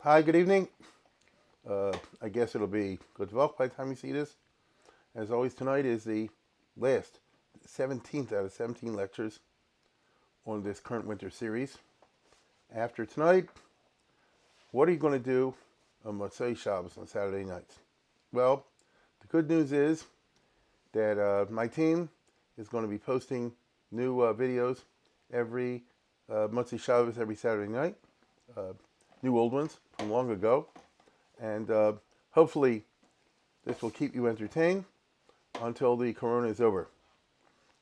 Hi, good evening. I guess it'll be good luck by the time you see this. As always, tonight is the last 17th out of 17 lectures on this current winter series. After tonight, what are you going to do on Motzei Shabbos on Saturday nights? Well, the good news is that my team is going to be posting new videos every Motzei Shabbos every Saturday night, new old ones from long ago. And hopefully this will keep you entertained until the corona is over.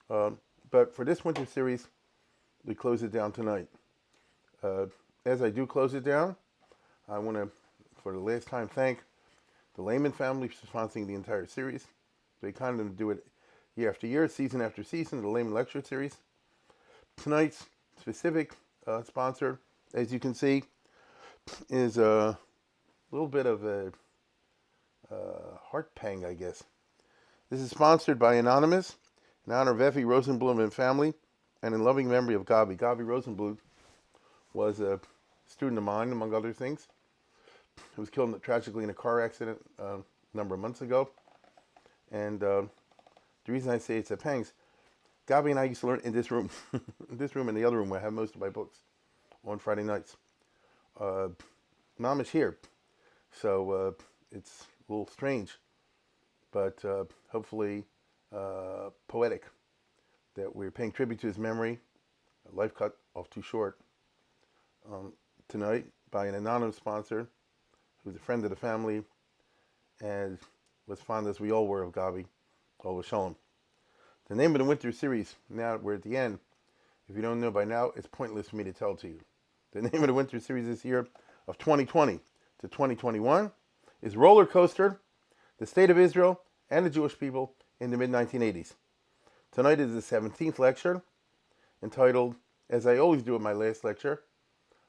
But for this winter series, we close it down tonight. As I do close it down, I want to, for the last time, thank the Lehmann family for sponsoring the entire series. They kind of do it year after year, season after season, the Lehmann lecture series. Tonight's specific sponsor, as you can see, is a little bit of a heart pang, I guess. This is sponsored by Anonymous in honor of Effie Rosenbloom and family and in loving memory of Gavi. Gavi Rosenbloom was a student of mine, among other things. He was killed tragically in a car accident a number of months ago. And the reason I say it's a pangs, Gavi and I used to learn in this room, in this room and the other room where I have most of my books on Friday nights. Mom is here. So it's a little strange, but hopefully poetic that we're paying tribute to his memory. A life cut off too short tonight by an anonymous sponsor who's a friend of the family and was fond as we all were of Gavi, Olav Shalom. The name of the winter series, now we're at the end. If you don't know by now, it's pointless for me to tell it to you. The name of the winter series this year of 2020 to 2021 is Roller Coaster, the State of Israel and the Jewish People in the mid-1980s. Tonight is the 17th lecture, entitled, as I always do at my last lecture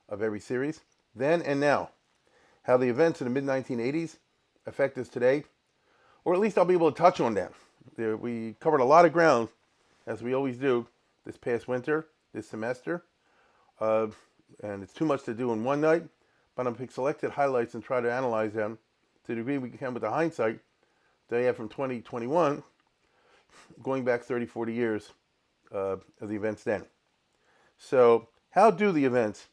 of every series, Then and Now, how the events of the mid-1980s affect us today, or at least I'll be able to touch on that. We covered a lot of ground, as we always do, this past winter, this semester, and it's too much to do in one night, but I'm pick selected highlights and try to analyze them to the degree we can with the hindsight that I have from 2021, going back 30, 40 years of the events then. So how do the events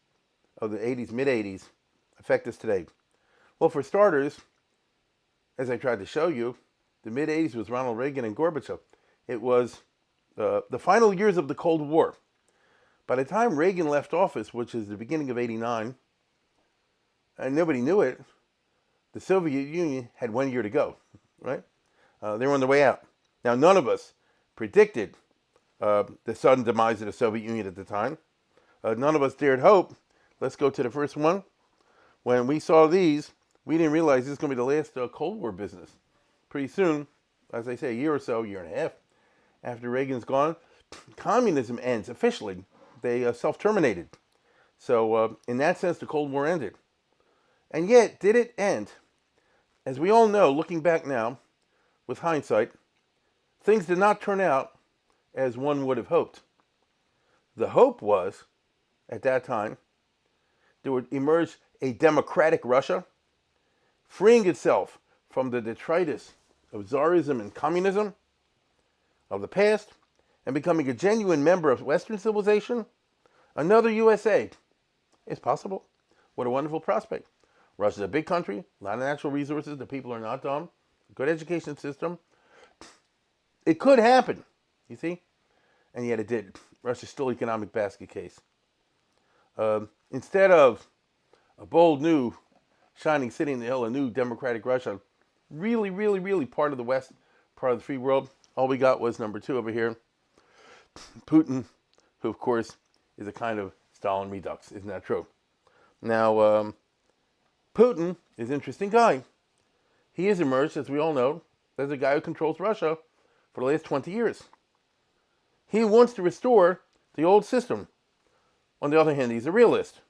of the 80s, mid-80s, affect us today? Well, for starters, as I tried to show you, the mid-80s was Ronald Reagan and Gorbachev. It was the final years of the Cold War. By the time Reagan left office, which is the beginning of 89, and nobody knew it, the Soviet Union had 1 year to go, right? They were on their way out. Now, none of us predicted the sudden demise of the Soviet Union at the time. None of us dared hope. Let's go to the first one. When we saw these, we didn't realize this is going to be the last Cold War business. Pretty soon, as I say, a year or so, year and a half, after Reagan's gone, communism ends officially. They self-terminated. So in that sense, the Cold War ended. And yet, did it end? As we all know, looking back now, with hindsight, things did not turn out as one would have hoped. The hope was, at that time, there would emerge a democratic Russia, freeing itself from the detritus of Tsarism and communism of the past, and becoming a genuine member of Western civilization. Another USA is possible. What a wonderful prospect. Russia's a big country, a lot of natural resources, the people are not dumb, good education system. It could happen, you see? And yet it did. Russia's still economic basket case. Instead of a bold new shining city in the hill, a new democratic Russia, really, really, really part of the West, part of the free world, all we got was number two over here, Putin, who of course is a kind of Stalin redux. Isn't that true? Now, Putin is an interesting guy. He has emerged, as we all know, as a guy who controls Russia for the last 20 years. He wants to restore the old system. On the other hand, he's a realist.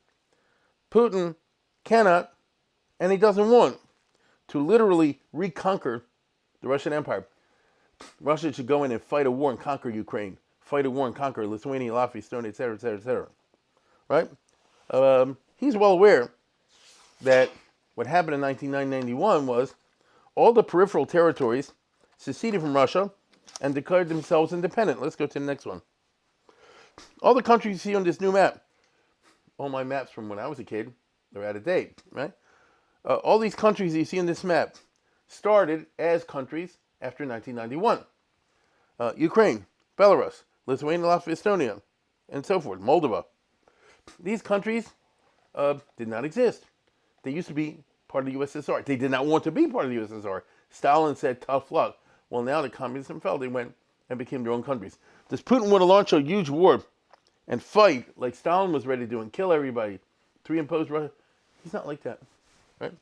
Putin cannot, and he doesn't want, to literally reconquer the Russian Empire. Russia should go in and fight a war and conquer Ukraine, fight a war and conquer Lithuania, Latvia, Estonia, etc., etc., etc. Right? He's well aware that what happened in 1991 was all the peripheral territories seceded from Russia and declared themselves independent. Let's go to the next one. All the countries you see on this new map, all my maps from when I was a kid, they're out of date, right? All these countries you see on this map started as countries after 1991. Ukraine, Belarus, Lithuania, Latvia, Estonia, and so forth, Moldova. These countries did not exist. They used to be part of the USSR. They did not want to be part of the USSR. Stalin said, tough luck. Well, now the communism fell. They went and became their own countries. Does Putin want to launch a huge war and fight like Stalin was ready to do and kill everybody to reimpose Russia? He's not like that, right?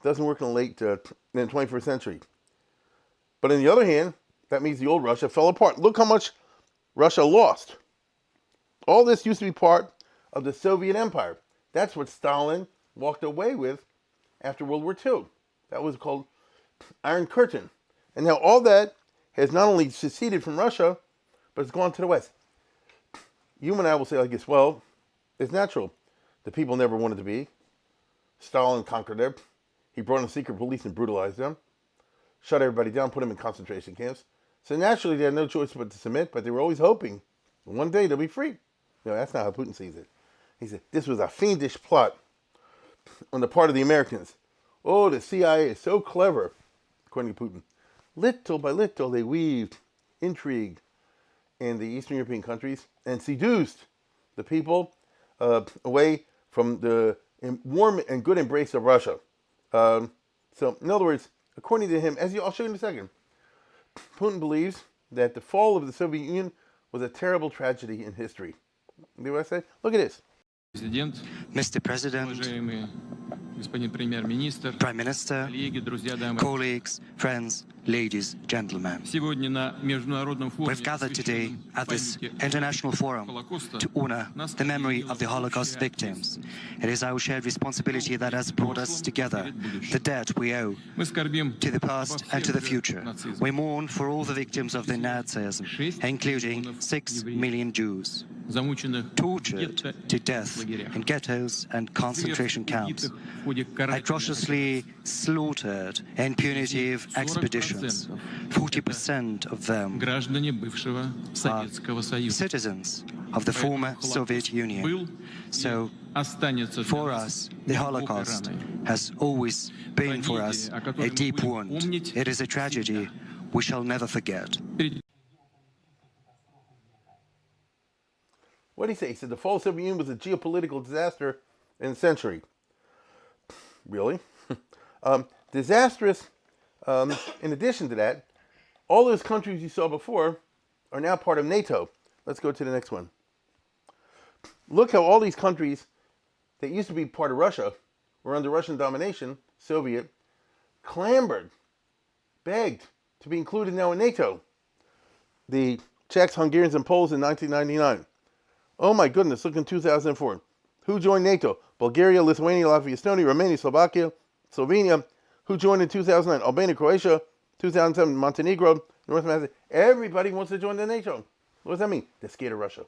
Doesn't work in the 21st century. But on the other hand, that means the old Russia fell apart. Look how much Russia lost. All this used to be part of the Soviet Empire. That's what Stalin walked away with after World War II. That was called Iron Curtain. And now all that has not only seceded from Russia, but it's gone to the West. You and I will say like this, well, it's natural. The people never wanted to be. Stalin conquered them. He brought in secret police and brutalized them. Shut everybody down, put them in concentration camps. So naturally they had no choice but to submit, but they were always hoping one day they'll be free. No, that's not how Putin sees it. He said, this was a fiendish plot on the part of the Americans. Oh, the CIA is so clever, according to Putin. Little by little, they weaved intrigue in the Eastern European countries and seduced the people away from the warm and good embrace of Russia. So, in other words, according to him, I'll show you in a second, Putin believes that the fall of the Soviet Union was a terrible tragedy in history. You know what I say? Look at this. Mr. President, Prime Minister, colleagues, friends, ladies, gentlemen. We've gathered today at this international forum to honor the memory of the Holocaust victims. It is our shared responsibility that has brought us together, the debt we owe to the past and to the future. We mourn for all the victims of the Nazism, including 6 million Jews, tortured to death in ghettos and concentration camps, atrociously slaughtered in punitive expeditions. 40% of them are citizens of the former Soviet Union. So, for us, the Holocaust has always been for us a deep wound. It is a tragedy we shall never forget. What did he say? He said the fall of the Soviet Union was a geopolitical disaster in the century. Really? Disastrous. In addition to that, all those countries you saw before are now part of NATO. Let's go to the next one. Look how all these countries that used to be part of Russia, were under Russian domination, Soviet, clamored, begged to be included now in NATO. The Czechs, Hungarians, and Poles in 1999. Oh my goodness, look in 2004. Who joined NATO? Bulgaria, Lithuania, Latvia, Estonia, Romania, Slovakia, Slovenia. Who joined in 2009? Albania, Croatia, 2007, Montenegro, North Macedonia. Everybody wants to join the NATO. What does that mean? They're scared of Russia.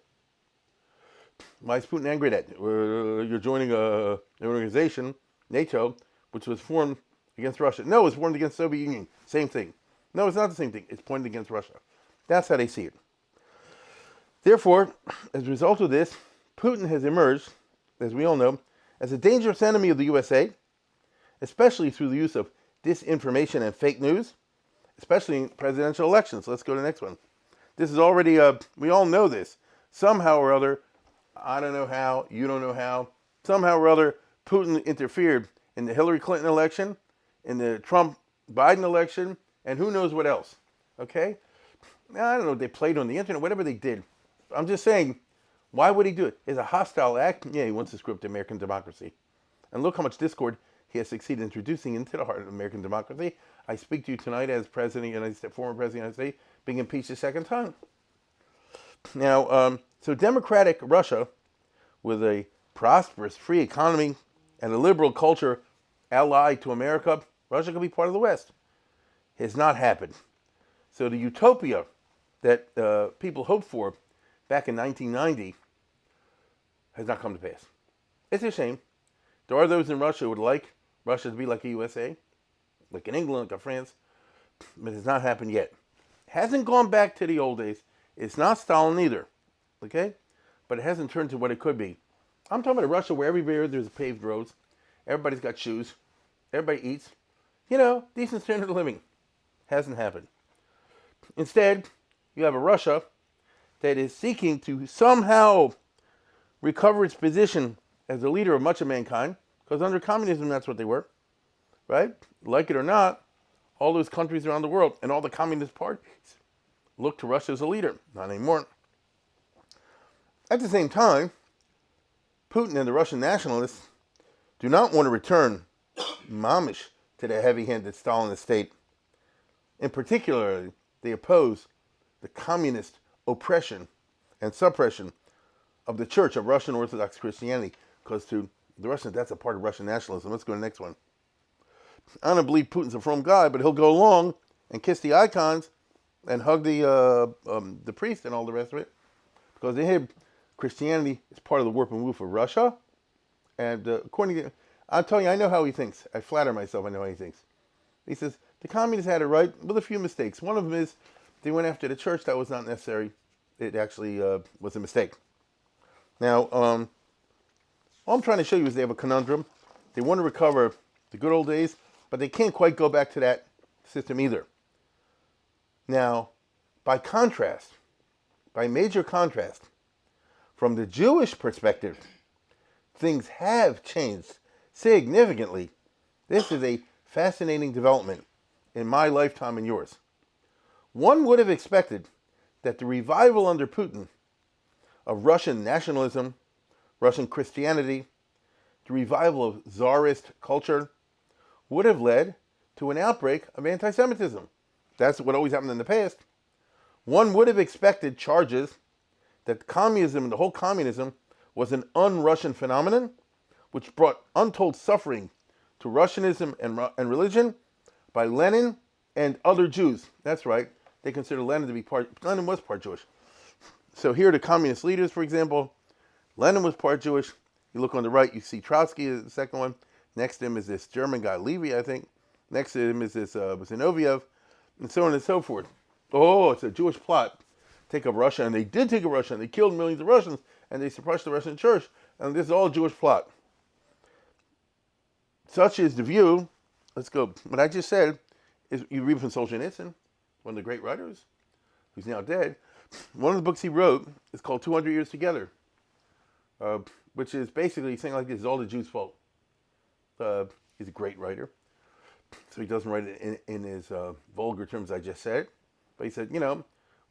Why is Putin angry at that? You're joining an organization, NATO, which was formed against Russia. No, it's formed against the Soviet Union. Same thing. No, it's not the same thing. It's pointed against Russia. That's how they see it. Therefore, as a result of this, Putin has emerged, as we all know, as a dangerous enemy of the USA, especially through the use of disinformation and fake news, especially in presidential elections. Let's go to the next one. This is already, we all know this. Somehow or other, I don't know how, you don't know how, somehow or other, Putin interfered in the Hillary Clinton election, in the Trump-Biden election, and who knows what else. Okay? Now, I don't know if they played on the internet, whatever they did. I'm just saying, why would he do it? It's a hostile act. Yeah, he wants to screw up the American democracy. And look how much discord he has succeeded in introducing into the heart of American democracy. I speak to you tonight as President of the United States, former President of the United States, being impeached a second time. Now, so democratic Russia, with a prosperous, free economy and a liberal culture allied to America, Russia could be part of the West. Has not happened. So the utopia that people hoped for back in 1990 has not come to pass. It's a shame. There are those in Russia who would like Russia to be like a USA, like in England, like a France, but it's not happened yet. Hasn't gone back to the old days. It's not Stalin either, okay? But it hasn't turned to what it could be. I'm talking about a Russia where everywhere there's paved roads, everybody's got shoes, everybody eats, decent standard of living. Hasn't happened. Instead, you have a Russia that is seeking to somehow recover its position as the leader of much of mankind, because under communism, that's what they were, right? Like it or not, all those countries around the world and all the communist parties look to Russia as a leader. Not anymore. At the same time, Putin and the Russian nationalists do not want to return mamish to the heavy-handed Stalinist state. In particular, they oppose the communist oppression and suppression of the Church of Russian Orthodox Christianity, because to the Russians, that's a part of Russian nationalism. Let's go to the next one. I don't believe Putin's a frum guy, but he'll go along and kiss the icons and hug the priest and all the rest of it, because they have Christianity is part of the warp and woof of Russia. And according to, I'll tell you, I know how he thinks. I flatter myself I know how he thinks. He says, the communists had it right with a few mistakes. One of them is they went after the church. That was not necessary. It actually was a mistake. Now, all I'm trying to show you is they have a conundrum. They want to recover the good old days, but they can't quite go back to that system either. Now, by contrast, by major contrast, from the Jewish perspective, things have changed significantly. This is a fascinating development in my lifetime and yours. One would have expected that the revival under Putin of Russian nationalism, Russian Christianity, the revival of Tsarist culture would have led to an outbreak of anti-Semitism. That's what always happened in the past. One would have expected charges that communism, the whole communism, was an un-Russian phenomenon, which brought untold suffering to Russianism and religion by Lenin and other Jews. That's right. They consider Lenin to be Lenin was part Jewish. So here are the communist leaders, for example. Lenin was part Jewish. You look on the right, you see Trotsky is the second one. Next to him is this German guy, Levy, I think. Next to him is this Zinoviev, and so on and so forth. Oh, it's a Jewish plot. Take up Russia, and they did take up Russia, and they killed millions of Russians, and they suppressed the Russian church, and this is all a Jewish plot. Such is the view. Let's go. What I just said is, you read from Solzhenitsyn, one of the great writers, who's now dead. One of the books he wrote is called 200 Years Together, which is basically saying like this is all the Jews' fault. He's a great writer. So he doesn't write it in his vulgar terms I just said. But he said,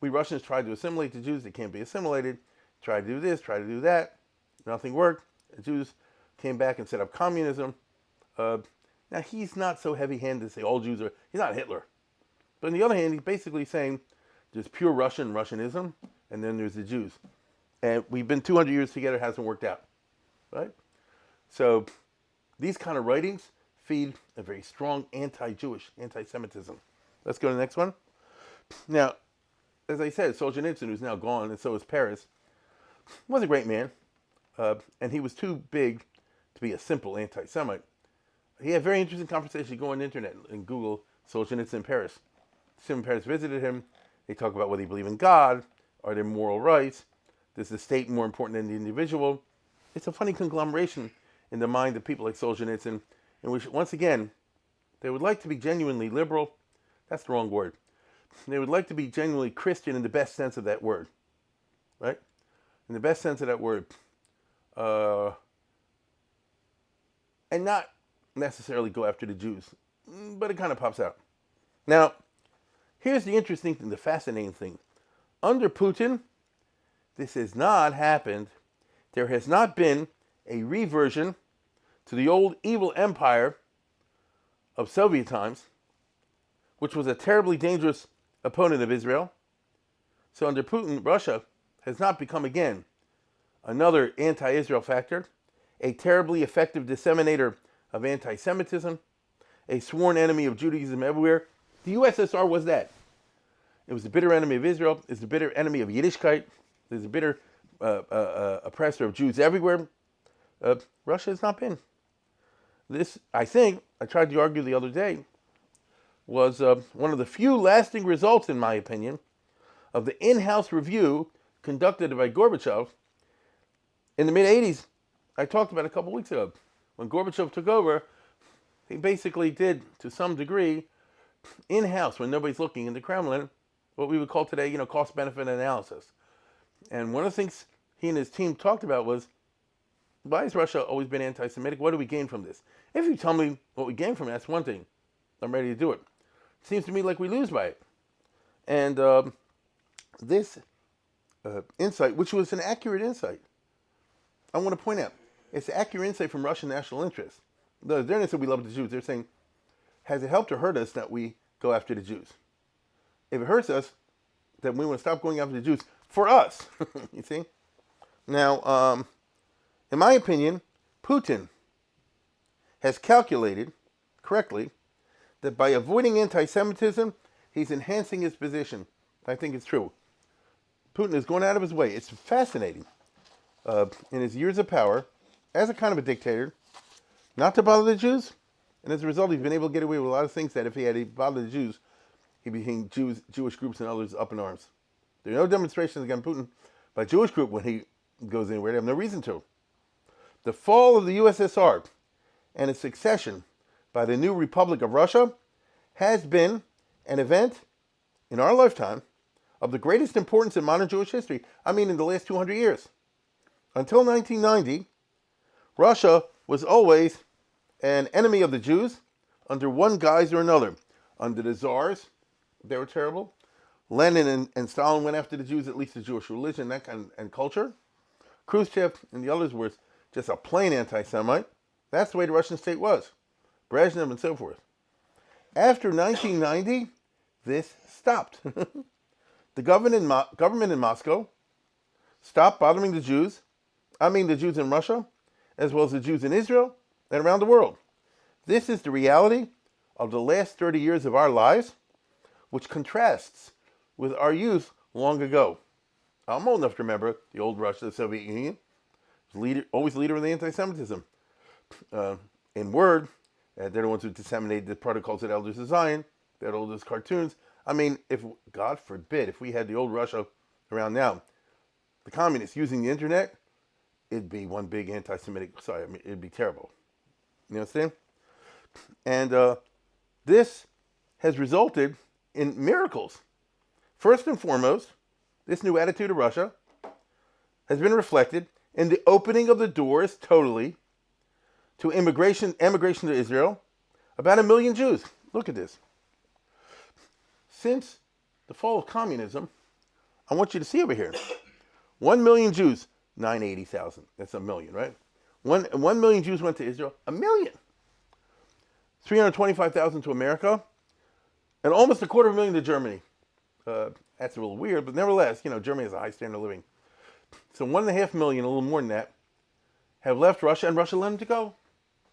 we Russians tried to assimilate the Jews. They can't be assimilated. Tried to do this, tried to do that. Nothing worked. The Jews came back and set up communism. Now, he's not so heavy-handed to say all Jews are... He's not Hitler. But on the other hand, he's basically saying there's pure Russianism, and then there's the Jews. And we've been 200 years together, it hasn't worked out. Right? So these kind of writings feed a very strong anti-Jewish, anti-Semitism. Let's go to the next one. Now, as I said, Solzhenitsyn, who's now gone, and so is Paris, was a great man, and he was too big to be a simple anti-Semite. He had very interesting conversations. You go on the internet and Google Solzhenitsyn in Paris. Some Paris visited him. They talk about whether they believe in God. Are there moral rights? Is the state more important than the individual? It's a funny conglomeration in the mind of people like Solzhenitsyn, in which, once again, they would like to be genuinely liberal. That's the wrong word. They would like to be genuinely Christian in the best sense of that word. Right? In the best sense of that word. And not necessarily go after the Jews. But it kind of pops out. Now, here's the interesting thing, the fascinating thing. Under Putin, this has not happened. There has not been a reversion to the old evil empire of Soviet times, which was a terribly dangerous opponent of Israel. So under Putin, Russia has not become again another anti-Israel factor, a terribly effective disseminator of anti-Semitism, a sworn enemy of Judaism everywhere. The USSR was that. It was the bitter enemy of Israel. It's the bitter enemy of Yiddishkeit. It's the bitter oppressor of Jews everywhere. Russia has not been. This, I think, I tried to argue the other day, was one of the few lasting results, in my opinion, of the in-house review conducted by Gorbachev in the mid-'80s. I talked about it a couple weeks ago. When Gorbachev took over, he basically did, to some degree, in-house, when nobody's looking in the Kremlin, what we would call today, cost-benefit analysis. And one of the things he and his team talked about was, why has Russia always been anti-Semitic? What do we gain from this? If you tell me what we gain from it, that's one thing. I'm ready to do it. It seems to me like we lose by it. And this insight, which was an accurate insight, I want to point out, it's an accurate insight from Russian national interests. They're not saying we love the Jews. They're saying, has it helped or hurt us that we go after the Jews? If it hurts us, then we want to stop going after the Jews for us. You see? Now, in my opinion, Putin has calculated correctly that by avoiding anti-Semitism, he's enhancing his position. I think it's true. Putin is going out of his way. It's fascinating. In his years of power, as a kind of a dictator, not to bother the Jews, and as a result, he's been able to get away with a lot of things that if he had bothered the Jews, he'd be seeing Jewish groups and others up in arms. There are no demonstrations against Putin by a Jewish group when he goes anywhere. They have no reason to. The fall of the USSR and its succession by the new Republic of Russia has been an event in our lifetime of the greatest importance in modern Jewish history. I mean, in the last 200 years. Until 1990, Russia was always an enemy of the Jews under one guise or another. Under the Tsars, they were terrible. Lenin and Stalin went after the Jews, at least the Jewish religion that kind and culture. Khrushchev and the others were just a plain anti-Semite. That's the way the Russian state was. Brezhnev and so forth. After 1990, this stopped. The government in Moscow stopped bothering the Jews. I mean the Jews in Russia, as well as the Jews in Israel and around the world. This is the reality of the last 30 years of our lives, which contrasts with our youth long ago. I'm old enough to remember the old Russia, the Soviet Union, always leader of the anti-Semitism. In word, they're the ones who disseminated the protocols at Elders of Zion, they had all those cartoons. I mean, if God forbid, if we had the old Russia around now, the communists using the internet, it'd be one big anti-Semitic, it'd be terrible. You understand? And this has resulted in miracles. First and foremost, this new attitude of Russia has been reflected in the opening of the doors totally to emigration to Israel. About 1 million Jews. Look at this. Since the fall of communism, I want you to see over here. 1 million Jews, 980,000. That's 1 million, right? 1 million Jews went to Israel. 1 million. 325,000 to America. And almost 250,000 to Germany. That's a little weird, but nevertheless, Germany has a high standard of living. So 1.5 million, a little more than that, have left Russia, and Russia let them to go.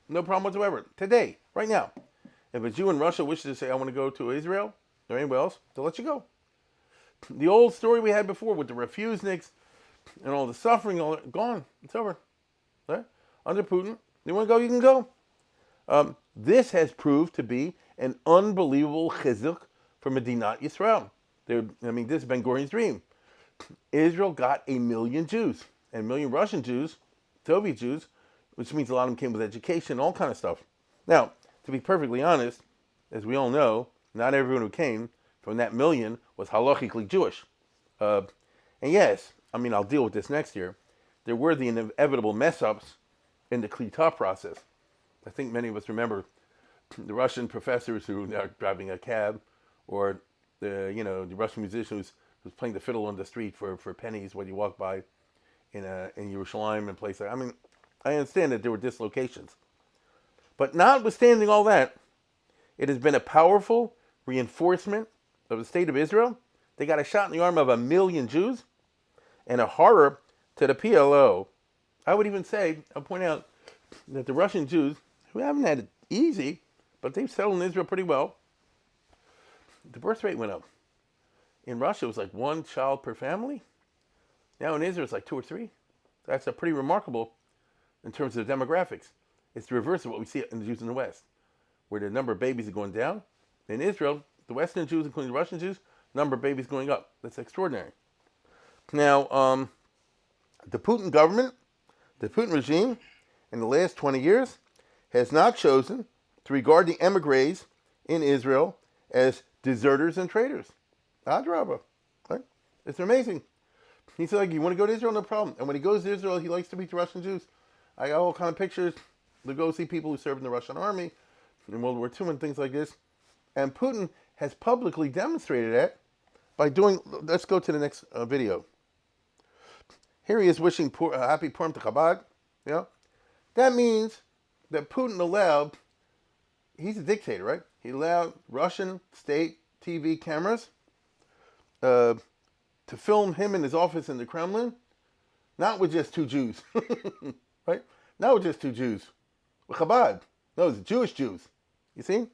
No problem whatsoever. Today, right now. If a Jew in Russia wishes to say, I want to go to Israel or anywhere else, they'll let you go. The old story we had before with the refuseniks and all the suffering, all that, gone. It's over. Right? Under Putin, you want to go, you can go. This has proved to be an unbelievable chizuk for Medinat Yisrael. This is Ben Gurion's dream. Israel got 1 million Jews, and 1 million Russian Jews, Soviet Jews, which means a lot of them came with education, all kind of stuff. Now, to be perfectly honest, as we all know, not everyone who came from that million was halachically Jewish. And yes, I'll deal with this next year. There were the inevitable mess-ups in the Klita process. I think many of us remember the Russian professors who are driving a cab, or the Russian musician who's playing the fiddle on the street for pennies when you walk by in Yerushalayim and places. I understand that there were dislocations. But notwithstanding all that, it has been a powerful reinforcement of the state of Israel. They got a shot in the arm of 1 million Jews, and a horror to the PLO. I would even say, I'll point out that the Russian Jews, who haven't had it easy, but they've settled in Israel pretty well, the birth rate went up. In Russia, it was like 1 child per family. Now in Israel, it's like 2 or 3. That's a pretty remarkable in terms of demographics. It's the reverse of what we see in the Jews in the West, where the number of babies are going down. In Israel, the Western Jews, including the Russian Jews, number of babies going up. That's extraordinary. Now, the Putin government, the Putin regime, in the last 20 years, has not chosen to regard the emigres in Israel as deserters and traitors. Adrabah. Right? It's amazing. He's like, you want to go to Israel? No problem. And when he goes to Israel, he likes to meet the Russian Jews. I got all kind of pictures to go see people who served in the Russian army in World War II and things like this. And Putin has publicly demonstrated that by doing, let's go to the next video. Here he is wishing happy Purim to Chabad. Yeah? That means that Putin allowed, he's a dictator, right? He allowed Russian state TV cameras to film him in his office in the Kremlin, not with just two Jews, right? Not with just two Jews. With Chabad. No, it's Jewish Jews. You see?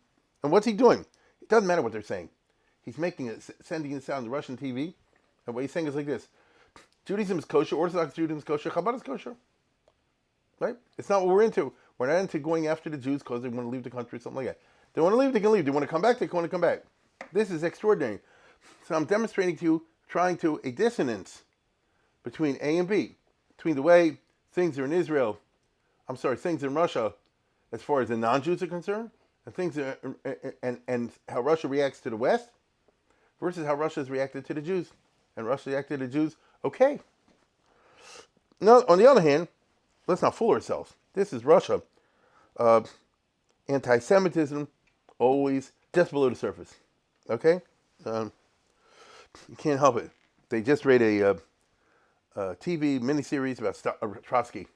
And what's he doing? It doesn't matter what they're saying. He's making it, sending this out on the Russian TV, and what he's saying is like this. Judaism is kosher, Orthodox Judaism is kosher, Chabad is kosher. Right? It's not what we're into. We're not into going after the Jews because they want to leave the country or something like that. They want to leave, they can leave. They want to come back, they want to come back. This is extraordinary. So I'm demonstrating to you, trying to, a dissonance between A and B, between the way things are in Israel, things in Russia, as far as the non-Jews are concerned, and things are, and how Russia reacts to the West, versus how Russia has reacted to the Jews. And Russia reacted to the Jews, okay. Now, on the other hand, let's not fool ourselves. This is Russia. Anti-Semitism, always just below the surface. Okay? You can't help it. They just read a TV miniseries about Trotsky,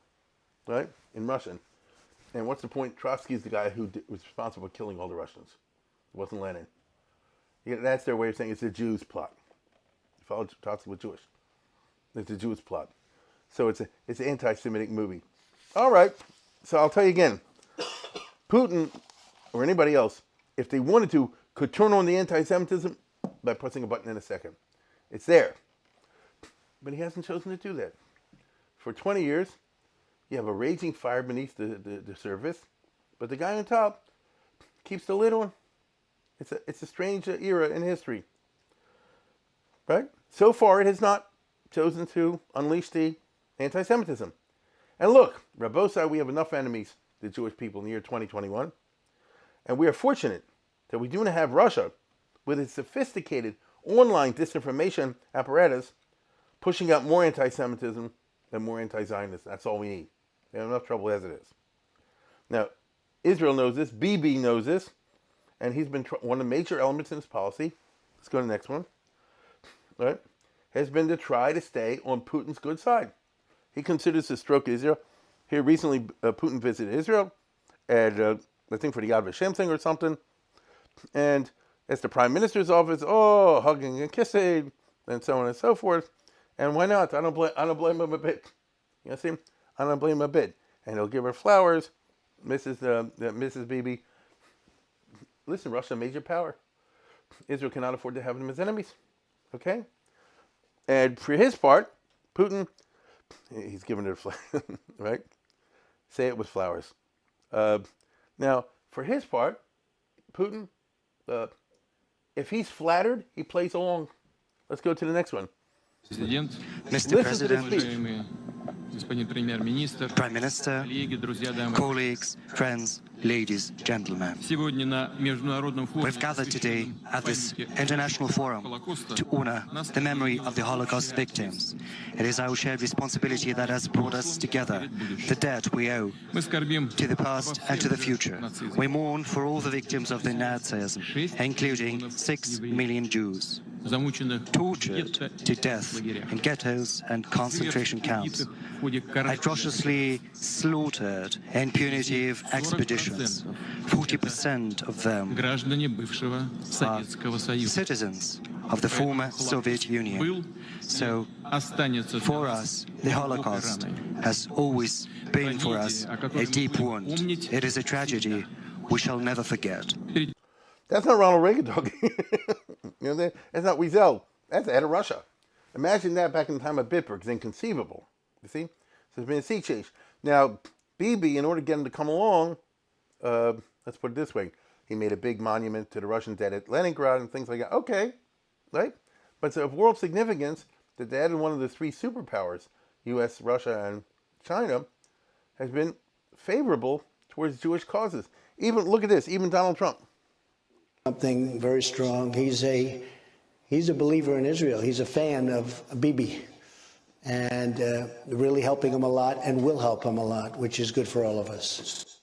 right? In Russian. And what's the point? Trotsky is the guy who was responsible for killing all the Russians. It wasn't Lenin. That's their way of saying it's a Jews plot. You follow Trotsky was Jewish. It's a Jewish plot. So it's an anti-Semitic movie. All right. So I'll tell you again. Putin or anybody else, if they wanted to, could turn on the anti-Semitism by pressing a button in a second. It's there. But he hasn't chosen to do that. For 20 years, you have a raging fire beneath the surface, but the guy on top keeps the lid on. It's a strange era in history. Right? So far, it has not chosen to unleash the anti-Semitism. And look, Rabbosai, we have enough enemies, the Jewish people, in the year 2021. And we are fortunate that we do not have Russia, with its sophisticated online disinformation apparatus, pushing out more anti-Semitism and more anti-Zionism. That's all we need. We have enough trouble as it is. Now, Israel knows this. Bibi knows this. And he's been one of the major elements in his policy. Let's go to the next one. All right. Has been to try to stay on Putin's good side. He considers the stroke of Israel. Here recently, Putin visited Israel, and I think for the Yad Vashem thing or something. And it's the Prime Minister's office, hugging and kissing, and so on and so forth. And why not? I don't blame him a bit. You know what I'm saying? I don't blame him a bit. And he'll give her flowers, Mrs. Bibi. Listen, Russia, major power. Israel cannot afford to have them as enemies. Okay? And for his part, Putin, he's giving it a flower, right? Say it with flowers. Now, for his part, Putin, if he's flattered, he plays along. Let's go to the next one. Mr. President, Prime Minister, colleagues, friends, ladies, gentlemen. We've gathered today at this international forum to honor the memory of the Holocaust victims. It is our shared responsibility that has brought us together, the debt we owe to the past and to the future. We mourn for all the victims of the Nazism, including 6 million Jews, tortured to death in ghettos and concentration camps, atrociously slaughtered in punitive expeditions. 40% of them are citizens of the former Soviet Union. So, for us, the Holocaust has always been for us a deep wound. It is a tragedy we shall never forget. That's not Ronald Reagan talking. You know, that's not Wiesel. That's the head of Russia. Imagine that back in the time of Bitburg. It's inconceivable. You see? So there's been a sea change. Now, Bibi, in order to get him to come along, let's put it this way, he made a big monument to the Russian dead at Leningrad and things like that. Okay, right? But it's of world significance that that and one of the three superpowers, U.S., Russia, and China, has been favorable towards Jewish causes. Even, look at this, even Donald Trump. Something very strong. He's a believer in Israel. He's a fan of Bibi, and really helping him a lot, and will help him a lot, which is good for all of us.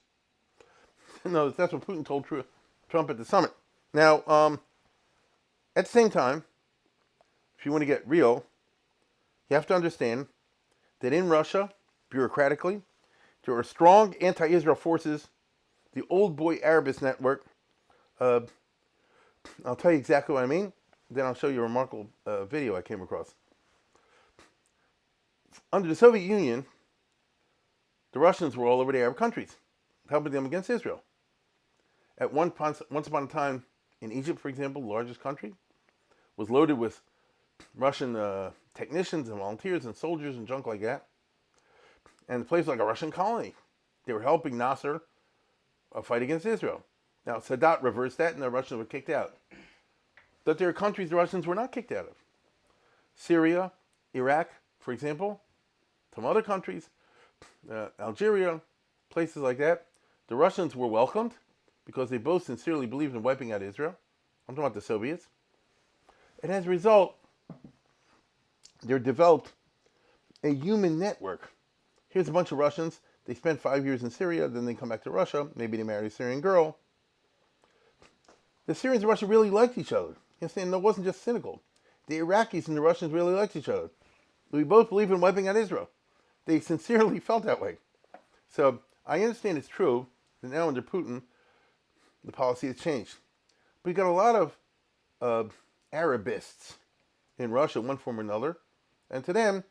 No, that's what Putin told Trump at the summit. Now, at the same time, if you want to get real, you have to understand that in Russia, bureaucratically, there are strong anti-Israel forces, the old boy Arabist network. I'll tell you exactly what I mean, then I'll show you a remarkable video I came across. Under the Soviet Union, the Russians were all over the Arab countries, helping them against Israel. At once upon a time, in Egypt, for example, the largest country, was loaded with Russian technicians and volunteers and soldiers and junk like that. And the place was like a Russian colony. They were helping Nasser fight against Israel. Now, Sadat reversed that and the Russians were kicked out. But there are countries the Russians were not kicked out of. Syria, Iraq, for example, some other countries, Algeria, places like that. The Russians were welcomed because they both sincerely believed in wiping out Israel. I'm talking about the Soviets. And as a result, there developed a human network. Here's a bunch of Russians. They spent 5 years in Syria, then they come back to Russia. Maybe they marry a Syrian girl. The Syrians and Russia really liked each other. You understand? It wasn't just cynical. The Iraqis and the Russians really liked each other. We both believe in wiping out Israel. They sincerely felt that way. So I understand it's true that now under Putin, the policy has changed. But you've got a lot of Arabists in Russia, one form or another. And to them,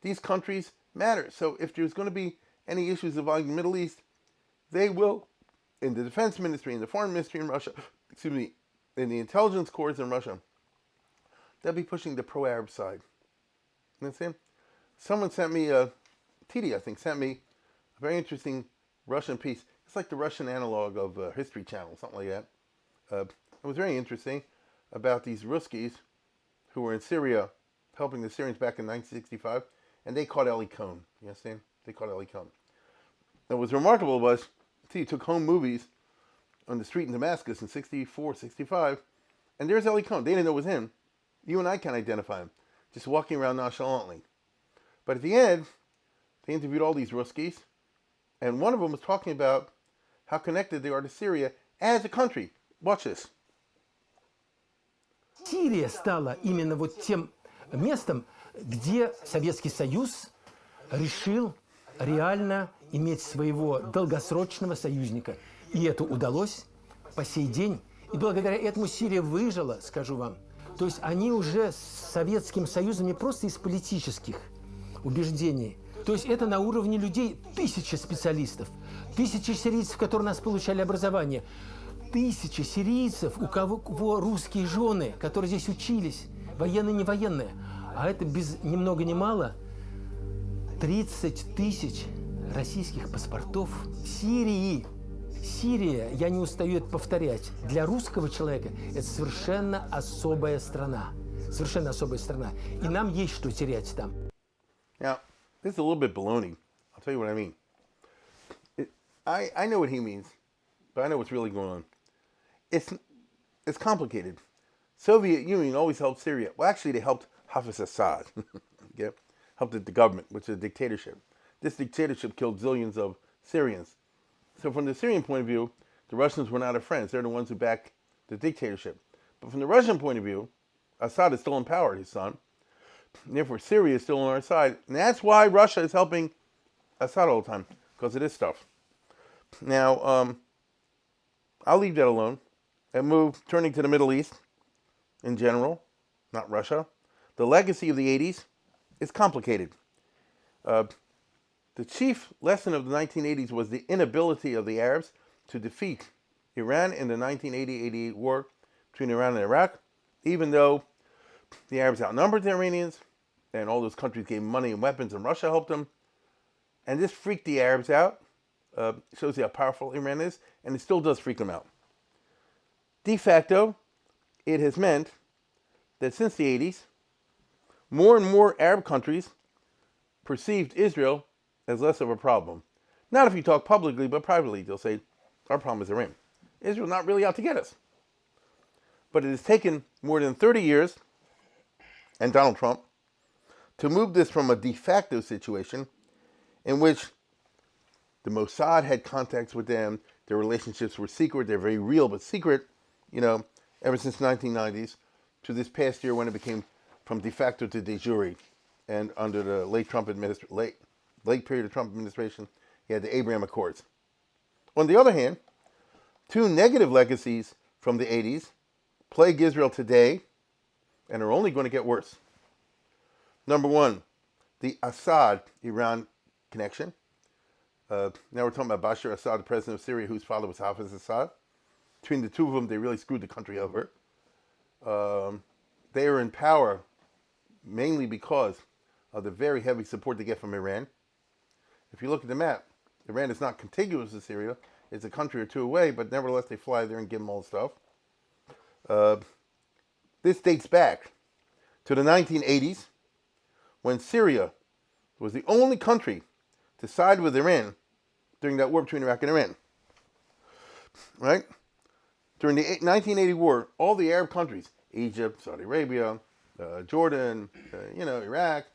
these countries matter. So if there's going to be any issues involving the Middle East, they will, in the defense ministry, in the foreign ministry in Russia, in the intelligence corps in Russia, they'll be pushing the pro-Arab side. You understand? Someone sent me, TD, I think, sent me a very interesting Russian piece. It's like the Russian analog of History Channel, something like that. It was very interesting about these Ruskies who were in Syria helping the Syrians back in 1965, and they caught Eli Cohn. You understand? They caught Eli Cohn. What was remarkable was, he took home movies on the street in Damascus in 64, 65, and there's Eli Cohn. They didn't know it was him. You and I can't identify him. Just walking around nonchalantly. But at the end, they interviewed all these Ruskies, and one of them was talking about how connected they are to Syria as a country. Watch this. Сирия стала именно вот тем местом, где Советский Союз решил реально иметь своего долгосрочного союзника. И это удалось по сей день. И благодаря этому Сирия выжила, скажу вам. То есть они уже с Советским Союзом не просто из политических убеждений. То есть это на уровне людей тысячи специалистов, тысячи сирийцев, которые у нас получали образование, тысячи сирийцев, у кого русские жены, которые здесь учились, военные, не военные. А это без ни много ни мало 30 тысяч российских паспортов в Сирии. Сирия, я не устаю это повторять, для русского человека это совершенно особая страна. Совершенно особая страна. И нам есть что терять там. Now, this is a little bit baloney. I'll tell you what I mean. I know what he means, but I know what's really going on. It's complicated. Soviet Union always helped Syria. Well, actually, they helped Hafiz Assad. Okay? Helped the government, which is a dictatorship. This dictatorship killed zillions of Syrians. So from the Syrian point of view, the Russians were not our friends. They're the ones who backed the dictatorship. But from the Russian point of view, Assad is still in power, his son. And therefore, Syria is still on our side. And that's why Russia is helping Assad all the time, because of this stuff. Now, I'll leave that alone and move, turning to the Middle East in general, not Russia. The legacy of the 80s is complicated. The chief lesson of the 1980s was the inability of the Arabs to defeat Iran in the 1980-88 war between Iran and Iraq, even though the Arabs outnumbered the Iranians, and all those countries gave money and weapons, and Russia helped them. And this freaked the Arabs out, shows you how powerful Iran is, and it still does freak them out. De facto, it has meant that since the 80s, more and more Arab countries perceived Israel as less of a problem. Not if you talk publicly, but privately, they'll say, our problem is Iran. Israel's not really out to get us. But it has taken more than 30 years, and Donald Trump, to move this from a de facto situation in which the Mossad had contacts with them, their relationships were secret, they're very real but secret, ever since the 1990s, to this past year when it became from de facto to de jure. And under the late period of Trump administration, you had the Abraham Accords. On the other hand, two negative legacies from the 80s plague Israel today and are only going to get worse. Number one, the Assad-Iran connection. Now we're talking about Bashar Assad, the president of Syria, whose father was Hafiz Assad. Between the two of them, they really screwed the country over. They are in power mainly because of the very heavy support they get from Iran. If you look at the map, Iran is not contiguous to Syria. It's a country or two away, but nevertheless they fly there and give them all the stuff. This dates back to the 1980s when Syria was the only country to side with Iran during that war between Iraq and Iran. Right? During the 1980 war, all the Arab countries, Egypt, Saudi Arabia, Jordan, Iraq,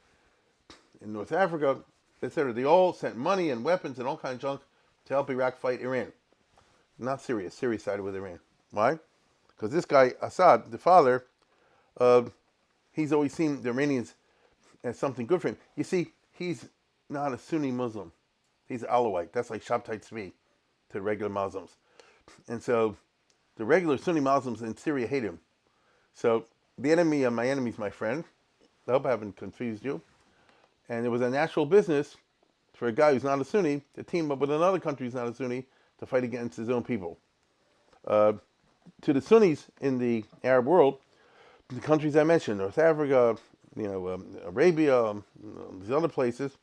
in North Africa, etc., they all sent money and weapons and all kinds of junk to help Iraq fight Iran. Not Syria. Syria sided with Iran. Why? Because this guy, Assad, the father, he's always seen the Iranians as something good for him. You see, he's not a Sunni Muslim. He's Alawite. That's like Shabtai Tzvi to regular Muslims. And so the regular Sunni Muslims in Syria hate him. So the enemy of my enemy is my friend. I hope I haven't confused you. And it was a natural business for a guy who's not a Sunni to team up with another country who's not a Sunni to fight against his own people. To the Sunnis in the Arab world, the countries I mentioned, North Africa, Arabia, these other places,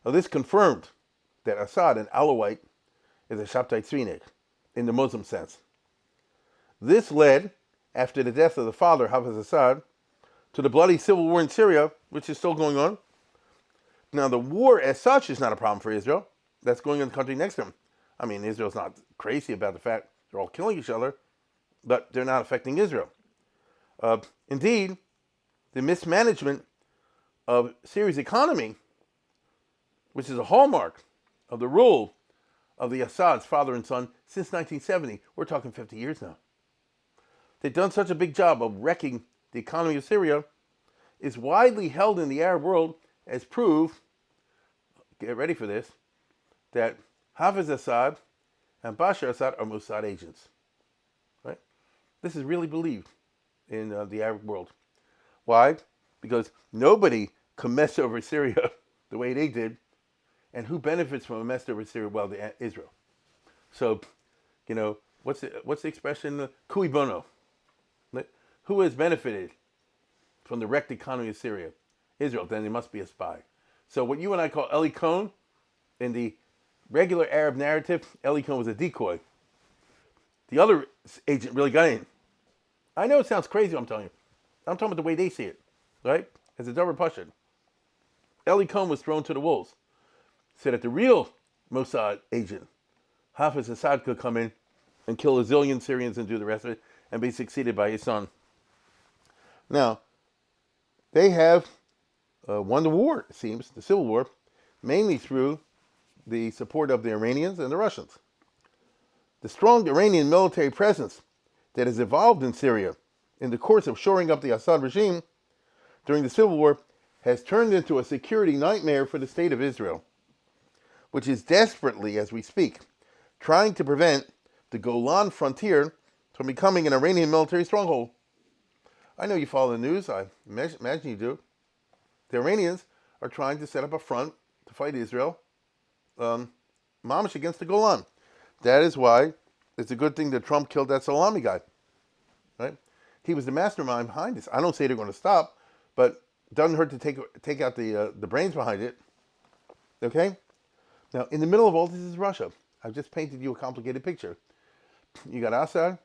this confirmed that Assad, an Alawite, is a Shabtai Tzvinik in the Muslim sense. This led, after the death of the father, Hafiz Assad, to the bloody civil war in Syria, which is still going on. Now, the war as such is not a problem for Israel. That's going on in the country next to them. I mean, Israel's not crazy about the fact they're all killing each other, but they're not affecting Israel. Indeed, the mismanagement of Syria's economy, which is a hallmark of the rule of the Assad's father and son since 1970, we're talking 50 years now. They've done such a big job of wrecking the economy of Syria, is widely held in the Arab world as proof, get ready for this, that Hafiz Assad and Bashar Assad are Mossad agents. Right? This is really believed in the Arab world. Why? Because nobody can mess over Syria the way they did. And who benefits from a mess over Syria? Well, Israel. So, what's the expression? Cui bono. Who has benefited from the wrecked economy of Syria? Israel. Then there must be a spy. So what you and I call Eli Cohen, in the regular Arab narrative, Eli Cohen was a decoy. The other agent really got in. I know it sounds crazy what I'm telling you. I'm talking about the way they see it, right? As a double Pashut. Eli Cohen was thrown to the wolves. So that the real Mossad agent, Hafiz Assad, could come in and kill a zillion Syrians and do the rest of it and be succeeded by his son. Now, they have won the war, it seems, the civil war, mainly through the support of the Iranians and the Russians. The strong Iranian military presence that has evolved in Syria in the course of shoring up the Assad regime during the civil war has turned into a security nightmare for the state of Israel, which is desperately, as we speak, trying to prevent the Golan frontier from becoming an Iranian military stronghold. I know you follow the news. I imagine you do. The Iranians are trying to set up a front to fight Israel, mamish against the Golan. That is why it's a good thing that Trump killed that Salami guy. Right? He was the mastermind behind this. I don't say they're going to stop, but it doesn't hurt to take out the brains behind it. Okay? Now, in the middle of all this is Russia. I've just painted you a complicated picture. You got Assad,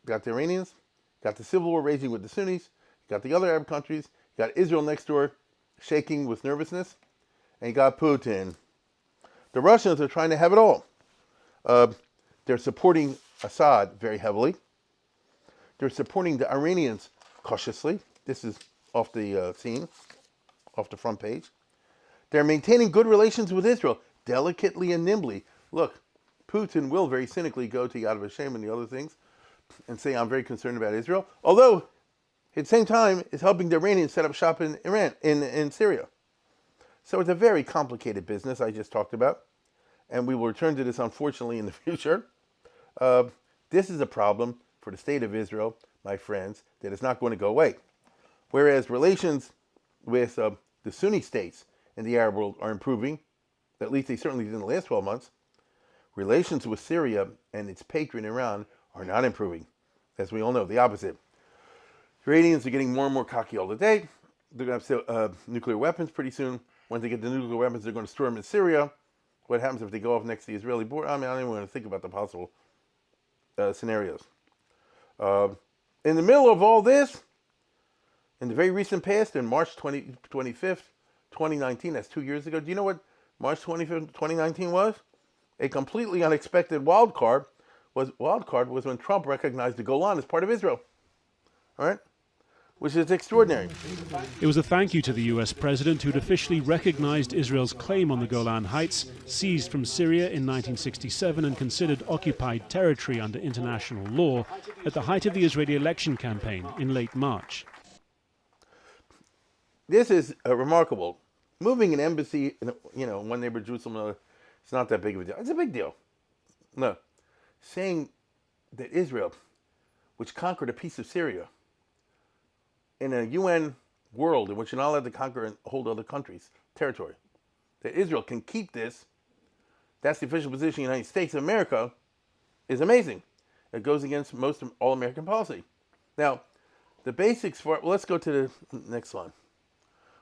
you got the Iranians, you got the civil war raging with the Sunnis, you got the other Arab countries, you got Israel next door shaking with nervousness, and you got Putin. The Russians are trying to have it all. They're supporting Assad very heavily. They're supporting the Iranians cautiously. This is off the scene, off the front page. They're maintaining good relations with Israel, delicately and nimbly. Look, Putin will very cynically go to Yad Vashem and the other things and say, I'm very concerned about Israel, although at the same time is helping the Iranians set up shop in Iran, in Syria. So it's a very complicated business I just talked about, and we will return to this, unfortunately, in the future. This is a problem for the state of Israel, my friends, that is not going to go away. Whereas relations with the Sunni states in the Arab world are improving, at least they certainly did in the last 12 months, relations with Syria and its patron Iran are not improving. As we all know, the opposite. The Iranians are getting more and more cocky all the day. They're going to have nuclear weapons pretty soon. When they get the nuclear weapons, they're going to store them in Syria. What happens if they go off next to the Israeli border? I mean, I don't even want to think about the possible scenarios. In the middle of all this, in the very recent past, in March 25th, 2019, that's 2 years ago, do you know what March 25th, 2019 was? A completely unexpected wild card was when Trump recognized the Golan as part of Israel. All right? Which is extraordinary. It was a thank you to the US president who'd officially recognized Israel's claim on the Golan Heights, seized from Syria in 1967 and considered occupied territory under international law, at the height of the Israeli election campaign in late March. This is remarkable. Moving an embassy, in one neighborhood Jerusalem, another, it's not that big of a deal. It's a big deal. No. Saying that Israel, which conquered a piece of Syria, in a UN world in which you're not allowed to conquer and hold other countries' territory, that Israel can keep this, that's the official position of the United States of America, is amazing. It goes against most of all American policy. Now, the basics for it, well, let's go to the next slide.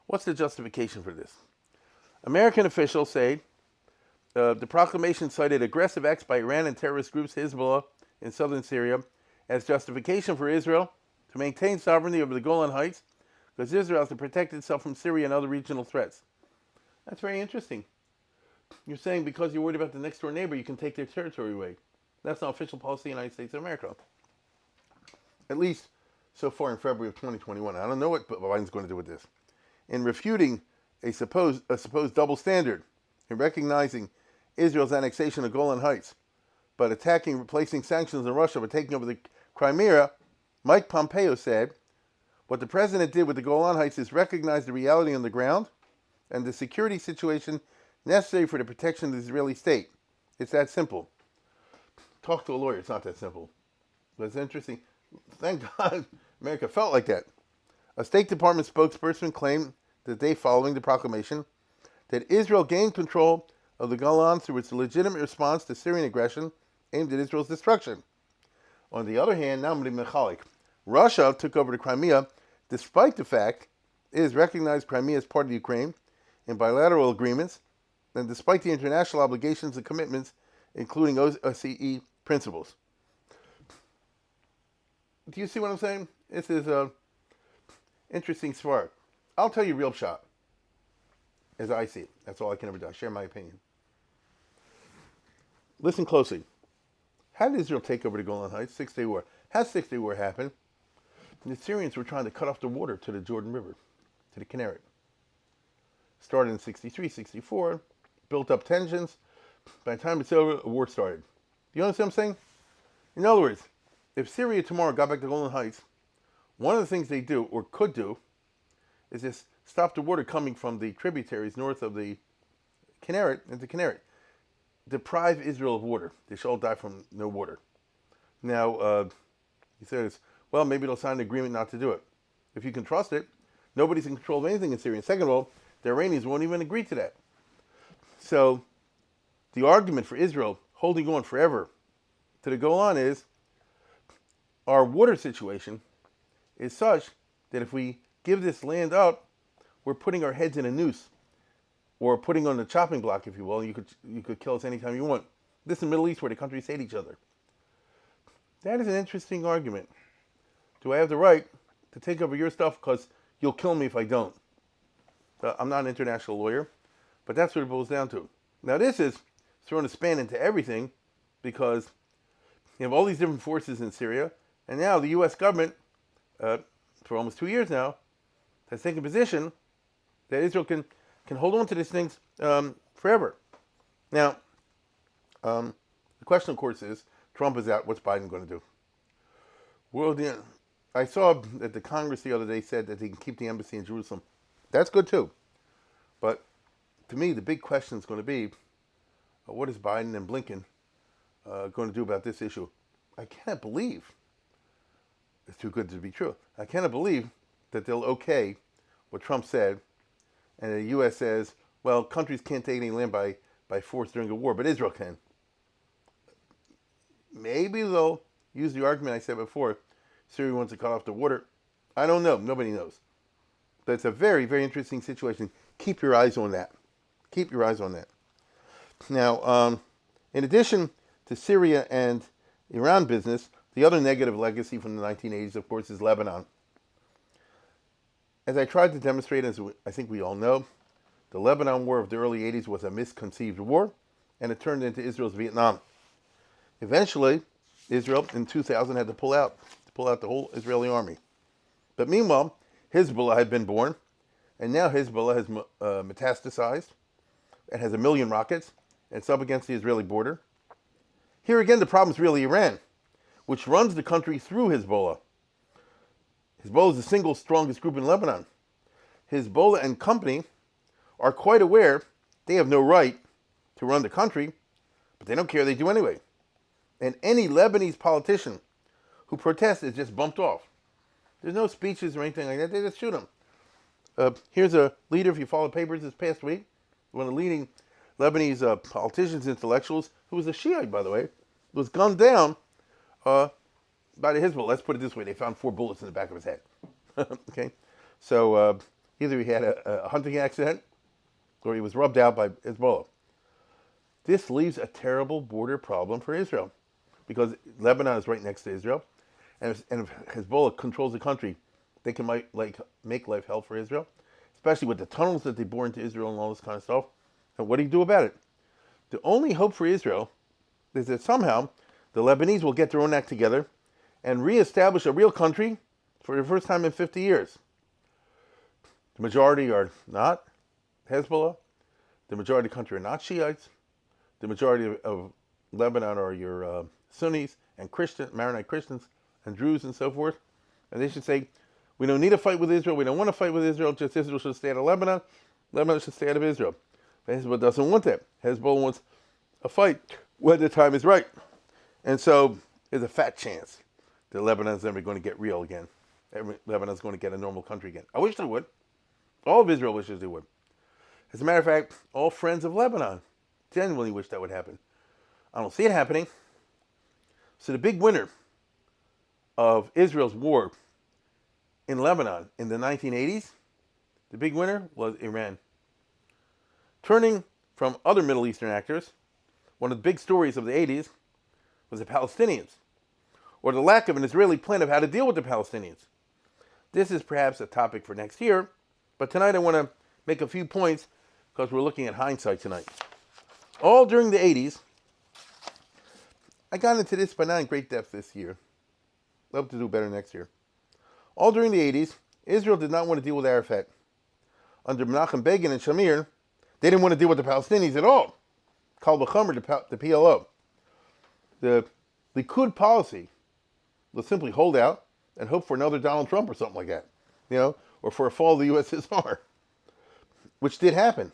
What's the justification for this? American officials say the proclamation cited aggressive acts by Iran and terrorist groups Hezbollah in southern Syria as justification for Israel to maintain sovereignty over the Golan Heights because Israel has to protect itself from Syria and other regional threats. That's very interesting. You're saying because you're worried about the next door neighbor, you can take their territory away. That's not official policy in the United States of America. At least so far in February of 2021. I don't know what Biden's going to do with this. In refuting a supposed double standard, in recognizing Israel's annexation of Golan Heights, but placing sanctions on Russia for taking over the Crimea, Mike Pompeo said, what the president did with the Golan Heights is recognize the reality on the ground and the security situation necessary for the protection of the Israeli state. It's that simple. Talk to a lawyer. It's not that simple. But it's interesting. Thank God America felt like that. A State Department spokesperson claimed the day following the proclamation that Israel gained control of the Golan through its legitimate response to Syrian aggression aimed at Israel's destruction. On the other hand, now Mechalik, Russia took over the Crimea despite the fact it has recognized Crimea as part of Ukraine in bilateral agreements and despite the international obligations and commitments, including OSCE principles. Do you see what I'm saying? This is an interesting spark. I'll tell you real shot, as I see it. That's all I can ever do. I share my opinion. Listen closely. How did Israel take over the Golan Heights? Six-Day War. How did the Six-Day War happen? The Syrians were trying to cut off the water to the Jordan River, to the Kinneret. Started in 63, 64, built up tensions. By the time it's over, a war started. Do you understand what I'm saying? In other words, if Syria tomorrow got back to Golan Heights, one of the things they do, or could do, is just stop the water coming from the tributaries north of the Kinneret into Kinneret. Deprive Israel of water. They shall all die from no water. Now, he says, well, maybe they'll sign an agreement not to do it. If you can trust it, nobody's in control of anything in Syria. And second of all, the Iranians won't even agree to that. So, the argument for Israel holding on forever to the Golan is our water situation is such that if we give this land up, we're putting our heads in a noose. or putting on the chopping block, if you will. You could kill us anytime you want. This is the Middle East where the countries hate each other. That is an interesting argument. Do I have the right to take over your stuff because you'll kill me if I don't? I'm not an international lawyer, but that's what it boils down to. Now this is throwing a span into everything because you have all these different forces in Syria, and now the U.S. government, for almost 2 years now, has taken a position that Israel can hold on to these things forever. Now, the question, of course, is Trump is out. What's Biden going to do? Well, I saw that the Congress the other day said that they can keep the embassy in Jerusalem. That's good too. But to me, the big question is going to be, what is Biden and Blinken going to do about this issue? I cannot believe, it's too good to be true, I cannot believe that they'll okay what Trump said, and the U.S. says, well, countries can't take any land by force during a war, but Israel can. Maybe they'll use the argument I said before, Syria wants to cut off the water. I don't know. Nobody knows. But it's a very, very interesting situation. Keep your eyes on that. Keep your eyes on that. Now, in addition to Syria and Iran business, the other negative legacy from the 1980s, of course, is Lebanon. As I tried to demonstrate, as I think we all know, the Lebanon war of the early 80s was a misconceived war, and it turned into Israel's Vietnam. Eventually, Israel in 2000 had to pull out the whole Israeli army. But meanwhile, Hezbollah had been born, and now Hezbollah has metastasized and has 1 million rockets, and it's up against the Israeli border. Here again, the problem is really Iran, which runs the country through Hezbollah. Hezbollah is the single strongest group in Lebanon. Hezbollah and company are quite aware they have no right to run the country, but they don't care, they do anyway. And any Lebanese politician who protests is just bumped off. There's no speeches or anything like that. They just shoot him. Here's a leader, if you follow papers this past week, one of the leading Lebanese politicians, intellectuals, who was a Shiite, by the way, was gunned down by the Hezbollah. Let's put it this way. They found 4 bullets in the back of his head. Okay? So either he had a hunting accident or he was rubbed out by Hezbollah. This leaves a terrible border problem for Israel because Lebanon is right next to Israel. And if Hezbollah controls the country, they can make life hell for Israel, especially with the tunnels that they bore into Israel and all this kind of stuff. And what do you do about it? The only hope for Israel is that somehow the Lebanese will get their own act together and reestablish a real country for the first time in 50 years. The majority are not Hezbollah. The majority of the country are not Shiites. The majority of Lebanon are your Sunnis and Maronite Christians and Druze and so forth. And they should say, we don't need to fight with Israel. We don't want to fight with Israel. Just Israel should stay out of Lebanon. Lebanon should stay out of Israel. But Hezbollah doesn't want that. Hezbollah wants a fight when the time is right. And so there's a fat chance that Lebanon's never going to get real again. Lebanon's going to get a normal country again. I wish they would. All of Israel wishes they would. As a matter of fact, all friends of Lebanon genuinely wish that would happen. I don't see it happening. So the big winner of Israel's war in Lebanon in the 1980s, the big winner was Iran. Turning from other Middle Eastern actors, one of the big stories of the 80s was the Palestinians, or the lack of an Israeli plan of how to deal with the Palestinians. This is perhaps a topic for next year, but tonight I want to make a few points because we're looking at hindsight tonight. All during the 80s, I got into this, but not in great depth this year. Love to do better next year. All during the 80s, Israel did not want to deal with Arafat. Under Menachem Begin and Shamir, they didn't want to deal with the Palestinians at all. Kal v'chomer, the PLO. The Likud policy was simply hold out and hope for another Donald Trump or something like that, or for a fall of the USSR, which did happen.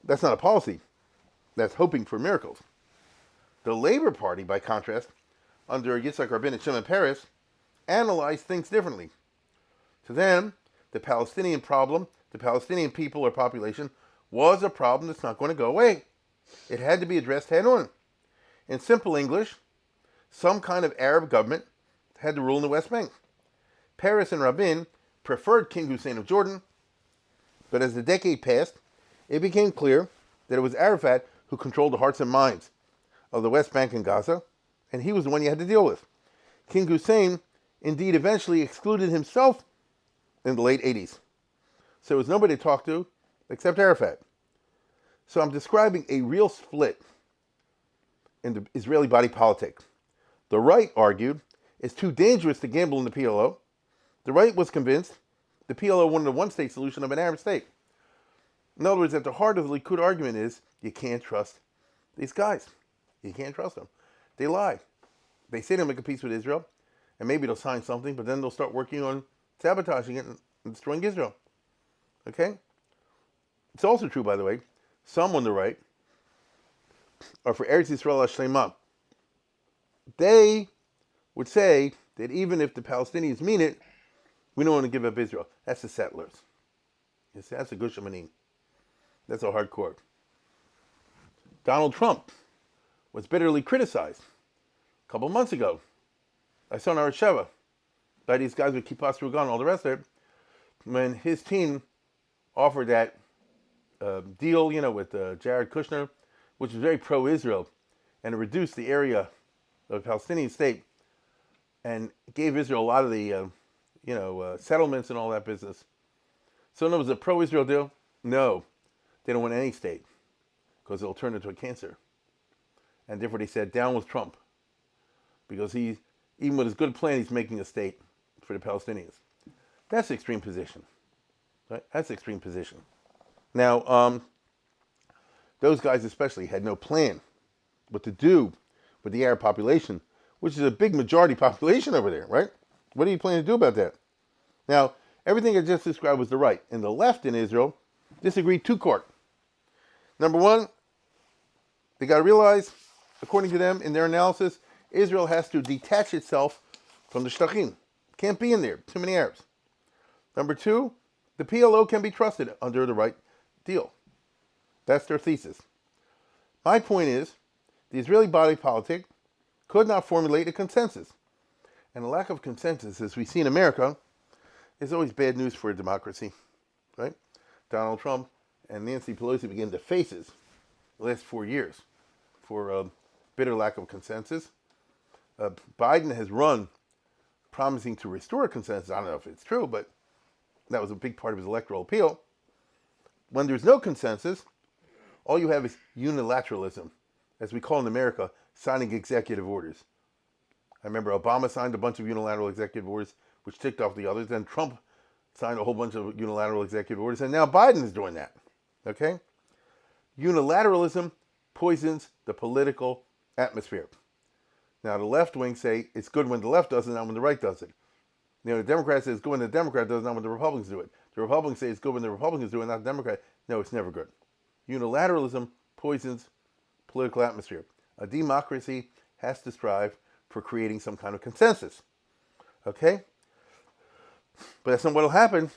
That's not a policy. That's hoping for miracles. The Labor Party, by contrast, under Yitzhak Rabin and Shimon Peres, analyzed things differently. To them, the Palestinian problem, the Palestinian people or population, was a problem that's not going to go away. It had to be addressed head on. In simple English, some kind of Arab government had to rule in the West Bank. Peres and Rabin preferred King Hussein of Jordan, But as the decade passed, it became clear that it was Arafat who controlled the hearts and minds of the West Bank and Gaza, and he was the one you had to deal with. King Hussein, indeed, eventually excluded himself in the late 80s. So there was nobody to talk to except Arafat. So I'm describing a real split in the Israeli body politic. The right argued it's too dangerous to gamble in the PLO. The right was convinced the PLO wanted a one-state solution of an Arab state. In other words, at the heart of the Likud argument is you can't trust these guys. You can't trust them. They lie. They say they'll make a peace with Israel, and maybe they'll sign something, but then they'll start working on sabotaging it and destroying Israel. Okay? It's also true, by the way, some on the right are for Eretz Yisrael Hashlema. They would say that even if the Palestinians mean it, we don't want to give up Israel. That's the settlers. You see, that's the Gush Amanim. That's a hardcore. Donald Trump was bitterly criticized a couple months ago. I saw in our Sheva by these guys with Kippah Rugan and all the rest of it, when his team offered that deal, with Jared Kushner, which was very pro-Israel, and it reduced the area of the Palestinian state and gave Israel a lot of the, settlements and all that business. So it was a pro-Israel deal? No, they don't want any state because it'll turn into a cancer. And therefore they said, down with Trump. Because even with his good plan, he's making a state for the Palestinians. That's extreme position. Right? That's extreme position. Now, those guys especially had no plan what to do with the Arab population, which is a big majority population over there, right? What are you planning to do about that? Now, everything I just described was the right. And the left in Israel disagreed to court. Number one, they got to realize, according to them, in their analysis, Israel has to detach itself from the Shtachim. Can't be in there. Too many Arabs. Number two, the PLO can be trusted under the right deal. That's their thesis. My point is, the Israeli body politic could not formulate a consensus. And the lack of consensus, as we see in America, is always bad news for a democracy. Right? Donald Trump and Nancy Pelosi began to faces the last 4 years for a bitter lack of consensus. Biden has run promising to restore a consensus. I don't know if it's true, but that was a big part of his electoral appeal. When there's no consensus, all you have is unilateralism, as we call in America, signing executive orders. I remember Obama signed a bunch of unilateral executive orders, which ticked off the others. Then Trump signed a whole bunch of unilateral executive orders, and now Biden is doing that. Okay? Unilateralism poisons the political atmosphere. Now, the left wing say it's good when the left does it, not when the right does it. The Democrats say it's good when the Democrat does it, not when the Republicans do it. The Republicans say it's good when the Republicans do it, not the Democrat. No, it's never good. Unilateralism poisons political atmosphere. A democracy has to strive for creating some kind of consensus. Okay? But that's not what will happen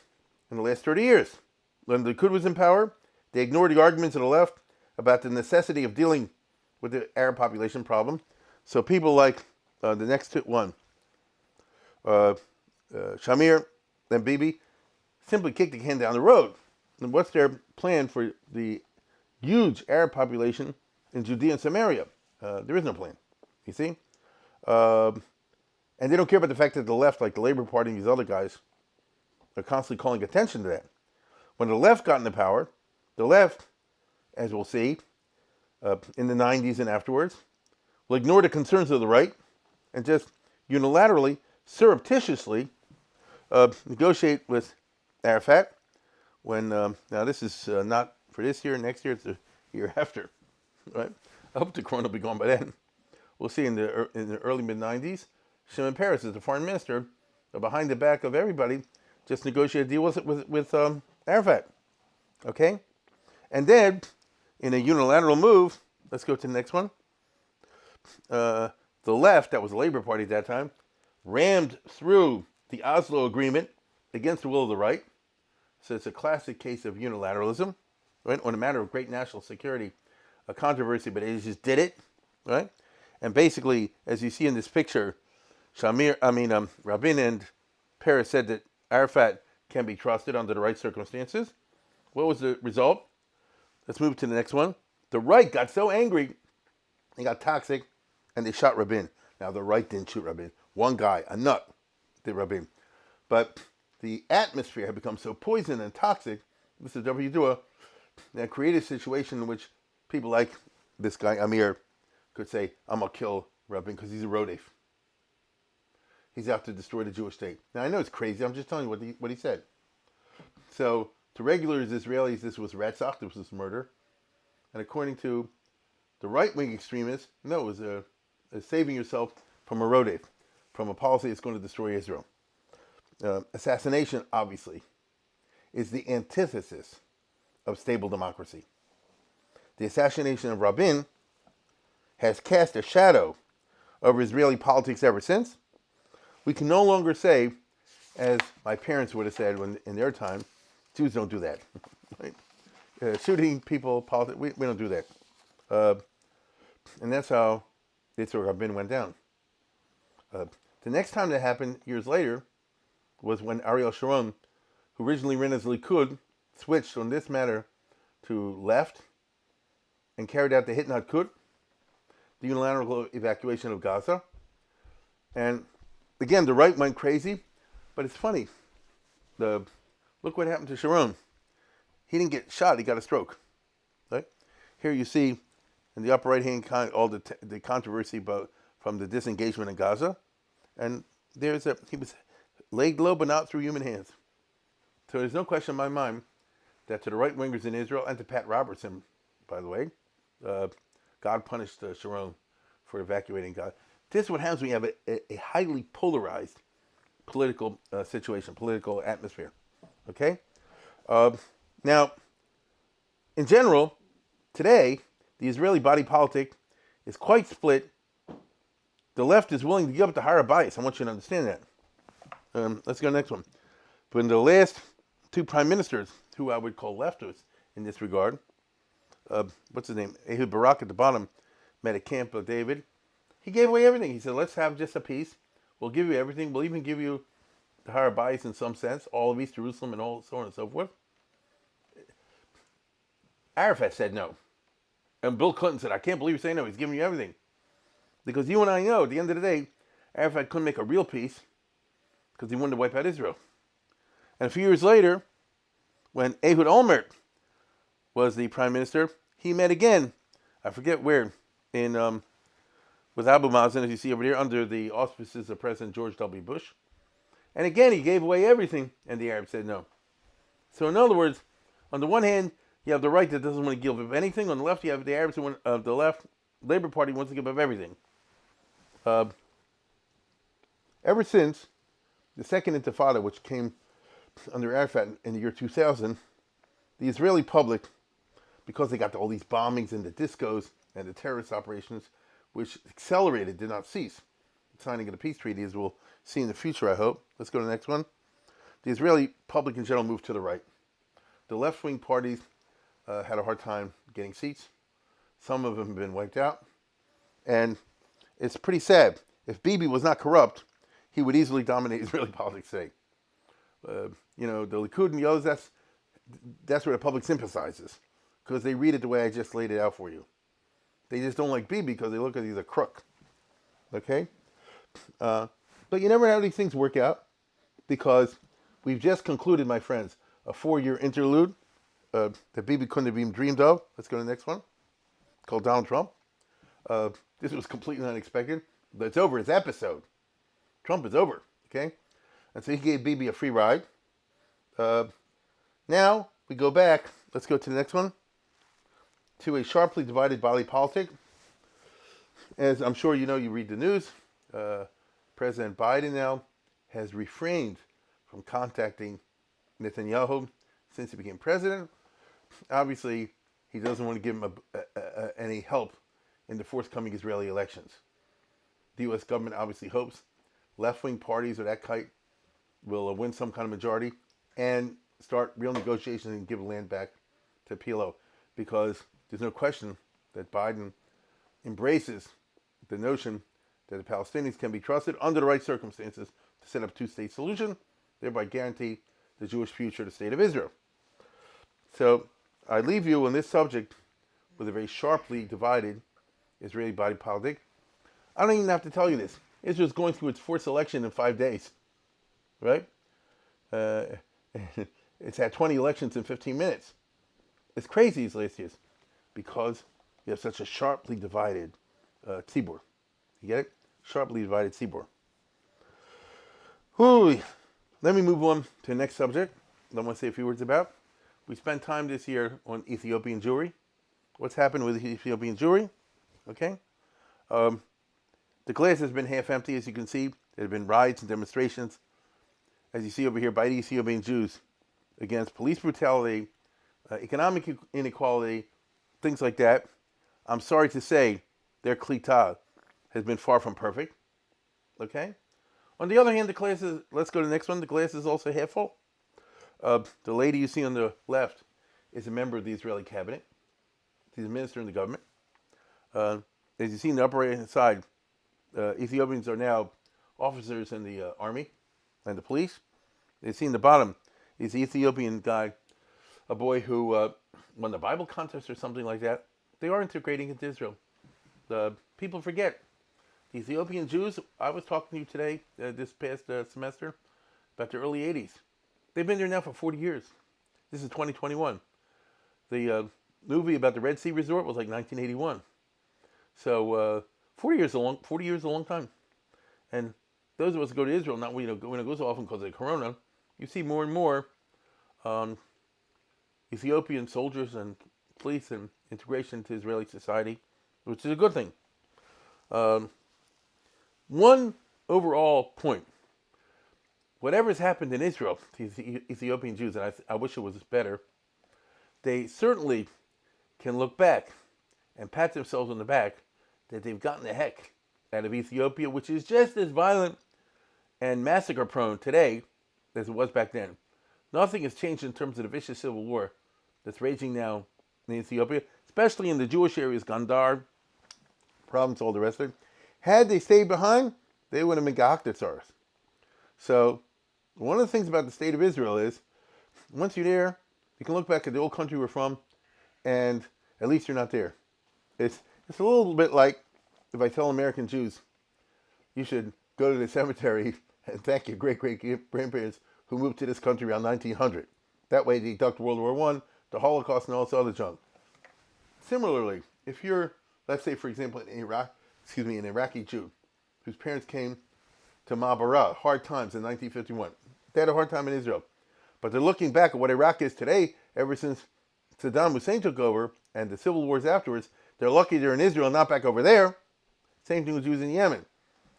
in the last 30 years. When the Likud was in power, they ignored the arguments of the left about the necessity of dealing with the Arab population problem. So people like the next one, Shamir and Bibi, simply kicked the can down the road. And what's their plan for the huge Arab population in Judea and Samaria? There is no plan, you see? And they don't care about the fact that the left, like the Labor Party and these other guys, are constantly calling attention to that. When the left got into power, the left, as we'll see, in the 90s and afterwards, will ignore the concerns of the right and just unilaterally, surreptitiously negotiate with Arafat when, now this is not for this year, next year, it's the year after, right? I hope the corona will be gone by then. We'll see in the early mid-90s, Shimon Peres is the foreign minister, behind the back of everybody, just negotiated a deal with Arafat, okay? And then, in a unilateral move, let's go to the next one. The left, that was the Labor Party at that time, rammed through the Oslo Agreement against the will of the right. So it's a classic case of unilateralism, right? On a matter of great national security, a controversy, but they just did it, right? And basically, as you see in this picture, Rabin and Peres said that Arafat can be trusted under the right circumstances. What was the result? Let's move to the next one. The right got so angry, they got toxic, and they shot Rabin. Now, the right didn't shoot Rabin. One guy, a nut, did Rabin. But the atmosphere had become so poisoned and toxic, Mr. W. Dua, that created a situation in which people like this guy, Amir, could say, I'm going to kill Rabin because he's a Rodef. He's out to destroy the Jewish state. Now, I know it's crazy. I'm just telling you what he said. So, to regular Israelis, this was Ratzach, this was murder. And according to the right-wing extremists, no, it was a saving yourself from a Rodef, from a policy that's going to destroy Israel. Assassination, obviously, is the antithesis of stable democracy. The assassination of Rabin has cast a shadow over Israeli politics ever since. We can no longer say, as my parents would have said when in their time, Jews don't do that. Right? Shooting people, politics, we don't do that. And that's how Yitzhak Rabin went down. The next time that happened, years later, was when Ariel Sharon, who originally ran as Likud, switched on this matter to left and carried out the Hitnat Kut, the unilateral evacuation of Gaza. And again, the right went crazy, but it's funny. Look what happened to Sharon. He didn't get shot, he got a stroke. Right? Here you see in the upper right-hand all the controversy from the disengagement in Gaza. And he was laid low, but not through human hands. So there's no question in my mind that to the right-wingers in Israel, and to Pat Robertson, by the way, God punished Sharon for evacuating Gaza. This is what happens when you have a highly polarized political situation, political atmosphere. Okay? Now, in general, today, the Israeli body politic is quite split. The left is willing to give up the higher bias. I want you to understand that. Let's go to the next one. But in the last two prime ministers, who I would call leftists in this regard, what's his name? Ehud Barak at the bottom met at Camp David. He gave away everything. He said, let's have just a peace. We'll give you everything. We'll even give you the higher bias in some sense, all of East Jerusalem and all so on and so forth. Arafat said no. And Bill Clinton said, I can't believe you're saying no. He's giving you everything. Because you and I know, at the end of the day, Arafat couldn't make a real peace because he wanted to wipe out Israel. And a few years later, when Ehud Olmert was the prime minister, he met again, I forget where, with Abu Mazen, as you see over there, under the auspices of President George W. Bush. And again, he gave away everything, and the Arabs said no. So in other words, on the one hand, you have the right that doesn't want to give up anything. On the left, you have the Arabs who want, the left, Labor Party wants to give up everything. Ever since the Second Intifada, which came under Arafat in the year 2000, the Israeli public, because they got all these bombings and the discos and the terrorist operations, which accelerated, did not cease. The signing of the peace treaty, as we'll see in the future, I hope. Let's go to the next one. The Israeli public in general moved to the right. The left-wing parties had a hard time getting seats. Some of them have been wiped out. And it's pretty sad. If Bibi was not corrupt, he would easily dominate Israeli politics today. The Likud and the others, that's where the public sympathizes, because they read it the way I just laid it out for you. They just don't like Bibi because they look at he's a crook. Okay? But you never know how these things work out, because we've just concluded, my friends, a 4-year interlude that Bibi couldn't have even dreamed of. Let's go to the next one. Called Donald Trump. This was completely unexpected, but it's over. It's episode. Trump is over. Okay? And so he gave Bibi a free ride. Now we go back. Let's go to the next one. To a sharply divided body politic. As I'm sure you know, you read the news. President Biden now has refrained from contacting Netanyahu since he became president. Obviously, he doesn't want to give him any help in the forthcoming Israeli elections. The U.S. government obviously hopes left-wing parties or that kite will win some kind of majority and start real negotiations and give land back to PLO, because there's no question that Biden embraces the notion that the Palestinians can be trusted under the right circumstances to set up a two-state solution, thereby guarantee the Jewish future, the state of Israel. So I leave you on this subject with a very sharply divided Israeli body politic. I don't even have to tell you this. Israel's going through its fourth election in 5 days, right? Uh, it's had 20 elections in 15 minutes. It's crazy these last years because you have such a sharply divided tzibur. You get it? Sharply divided tzibur. Let me move on to the next subject that I want to say a few words about. We spent time this year on Ethiopian Jewry. What's happened with Ethiopian Jewry? Okay. The glass has been half empty, as you can see. There have been riots and demonstrations, as you see over here, by the Ethiopian Jews against police brutality, economic inequality, things like that. I'm sorry to say their klita has been far from perfect. Okay? On the other hand, the glass is, let's go to the next one, the glass is also half full. The lady you see on the left is a member of the Israeli cabinet. She's a minister in the government. As you see in the upper right-hand side, Ethiopians are now officers in the army and the police. You see in the bottom is the Ethiopian guy, a boy who won the Bible contest or something like that. They are integrating into Israel. People forget. The Ethiopian Jews, I was talking to you today, this past semester, about the early 80s. They've been there now for 40 years. This is 2021. The movie about the Red Sea Resort was like 1981. So 40 years is a long time. And those of us who go to Israel, not when it goes so often because of Corona, you see more and more Ethiopian soldiers and police and integration into Israeli society, which is a good thing. One overall point. Whatever's happened in Israel to the Ethiopian Jews, and I wish it was better, they certainly can look back and pat themselves on the back that they've gotten the heck out of Ethiopia, which is just as violent and massacre prone today as it was back then. Nothing has changed in terms of the vicious civil war that's raging now in Ethiopia, especially in the Jewish areas, Gondar, province, all the rest of it. Had they stayed behind, they would have been Gahaktatsars. So one of the things about the state of Israel is, once you're there, you can look back at the old country we're from, and at least you're not there. It's a little bit like if I tell American Jews, you should go to the cemetery and thank your great-great-grandparents who moved to this country around 1900. That way they deduct World War I, the Holocaust, and all this other junk. Similarly, if you're, let's say, for example, an Iraqi Jew whose parents came to Ma'abara, hard times in 1951. They had a hard time in Israel. But they're looking back at what Iraq is today, ever since Saddam Hussein took over and the civil wars afterwards. They're lucky they're in Israel, not back over there. Same thing with Jews in Yemen.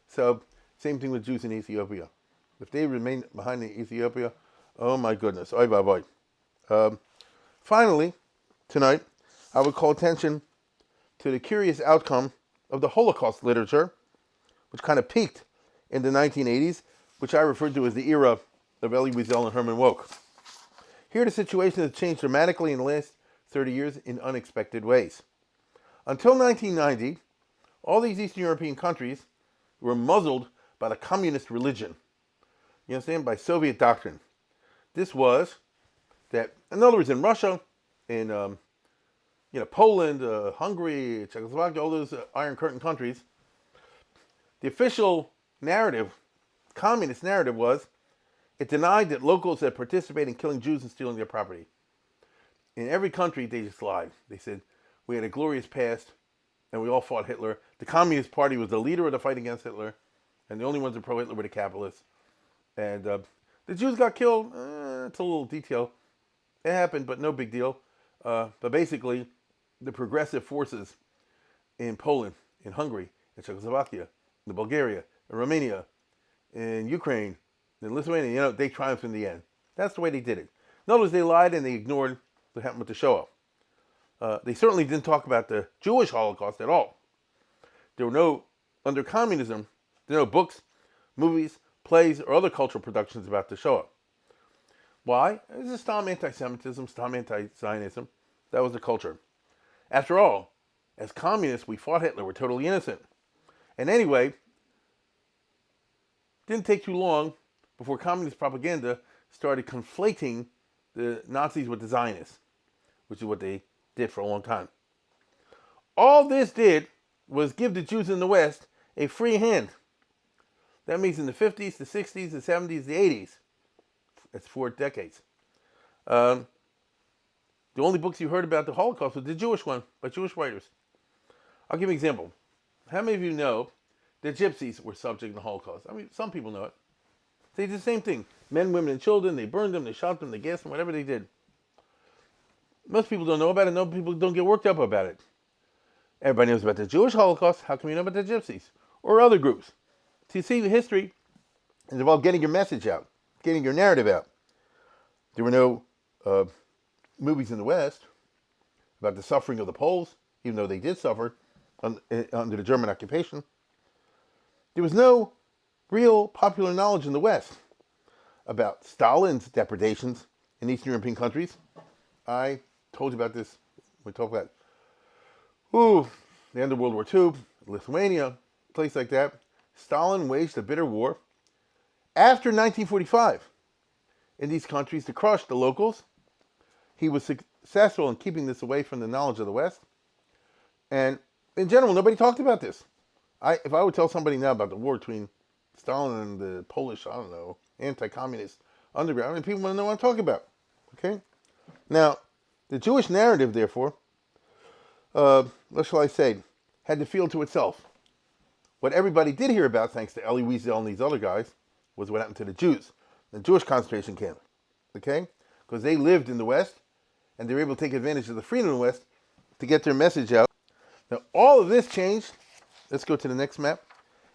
So, same thing with Jews in Ethiopia. If they remain behind in Ethiopia, oh my goodness, oy vey vey. Finally, tonight, I would call attention to the curious outcome of the Holocaust literature, which kind of peaked in the 1980s, which I referred to as the era of Elie Wiesel and Herman Wouk. Here the situation has changed dramatically in the last 30 years in unexpected ways. Until 1990, all these Eastern European countries were muzzled by the communist religion. You understand? By Soviet doctrine. This was that, in other words, in Russia, in Poland, Hungary, Czechoslovakia, all those Iron Curtain countries, the official narrative, communist narrative, was it denied that locals had participated in killing Jews and stealing their property. In every country, they just lied. They said, we had a glorious past, and we all fought Hitler. The Communist Party was the leader of the fight against Hitler, and the only ones who were pro-Hitler were the capitalists. And the Jews got killed. It's a little detail. It happened, but no big deal. But basically, the progressive forces in Poland, in Hungary, in Czechoslovakia, in Bulgaria, in Romania, in Ukraine, in Lithuania, they triumphed in the end. That's the way they did it. In other words, they lied and they ignored what happened with the Shoah. They certainly didn't talk about the Jewish Holocaust at all. There were no, under communism, there were no books, movies, plays, or other cultural productions about the Shoah. Why? This is Stam anti-Semitism, Stam anti-Zionism. That was the culture. After all, as communists, we fought Hitler. We're totally innocent. And anyway, didn't take too long before communist propaganda started conflating the Nazis with the Zionists. which is what they did for a long time. All this did was give the Jews in the West a free hand. That means in the 50s, the 60s, the 70s, the 80s. That's 4 decades. The only books you heard about the Holocaust was the Jewish one by Jewish writers. I'll give you an example. How many of you know the gypsies were subject to the Holocaust? I mean, some people know it. They did the same thing. Men, women, and children, they burned them, they shot them, they gassed them, whatever they did. Most people don't know about it. No people don't get worked up about it. Everybody knows about the Jewish Holocaust. How come you know about the gypsies? Or other groups? So you see, the history is about getting your message out, getting your narrative out. There were no movies in the West about the suffering of the Poles, even though they did suffer under the German occupation. There was no real popular knowledge in the West about Stalin's depredations in Eastern European countries. I told you about this. We talked about the end of World War II, Lithuania, a place like that. Stalin waged a bitter war after 1945 in these countries to crush the locals. He was successful in keeping this away from the knowledge of the West. And in general, nobody talked about this. If I would tell somebody now about the war between Stalin and the Polish, anti-communist underground, I mean, people want to know what I'm talking about. Okay? Now, the Jewish narrative, therefore, what shall I say, had to feel to itself. What everybody did hear about, thanks to Elie Wiesel and these other guys, was what happened to the Jews, the Jewish concentration camp. Okay? Because they lived in the West, and they were able to take advantage of the freedom in the West to get their message out. Now, all of this changed. Let's go to the next map.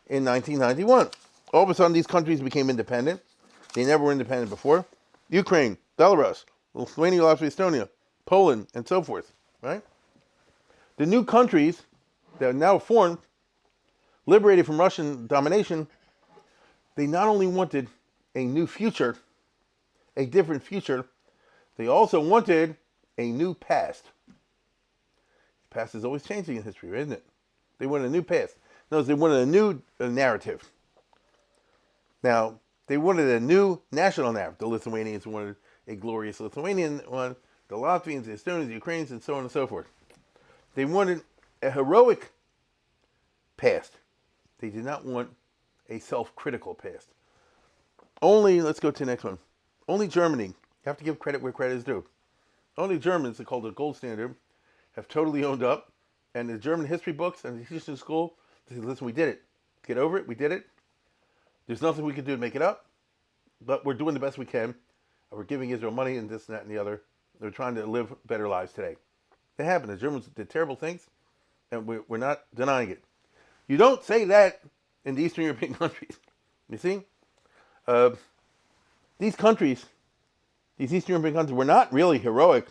In 1991. All of a sudden, these countries became independent. They never were independent before. Ukraine, Belarus, Lithuania, Latvia, Estonia, Poland, and so forth. Right? The new countries that are now formed, liberated from Russian domination, they not only wanted a new future, a different future, they also wanted a new past. The past is always changing in history, isn't it? They wanted a new past. No, they wanted a new narrative. Now, they wanted a new national narrative. The Lithuanians wanted a glorious Lithuanian one, the Latvians, the Estonians, the Ukrainians, and so on and so forth. They wanted a heroic past. They did not want a self-critical past. Let's go to the next one. Only Germany, you have to give credit where credit is due. Only Germans, they call it the gold standard, have totally owned up. And the German history books and the history school, they say, listen, we did it. Get over it, we did it. There's nothing we can do to make it up, but we're doing the best we can. And we're giving Israel money and this and that and the other. They're trying to live better lives today. It happened. The Germans did terrible things, and we're not denying it. You don't say that in the Eastern European countries. You see? These countries, these Eastern European countries, were not really heroic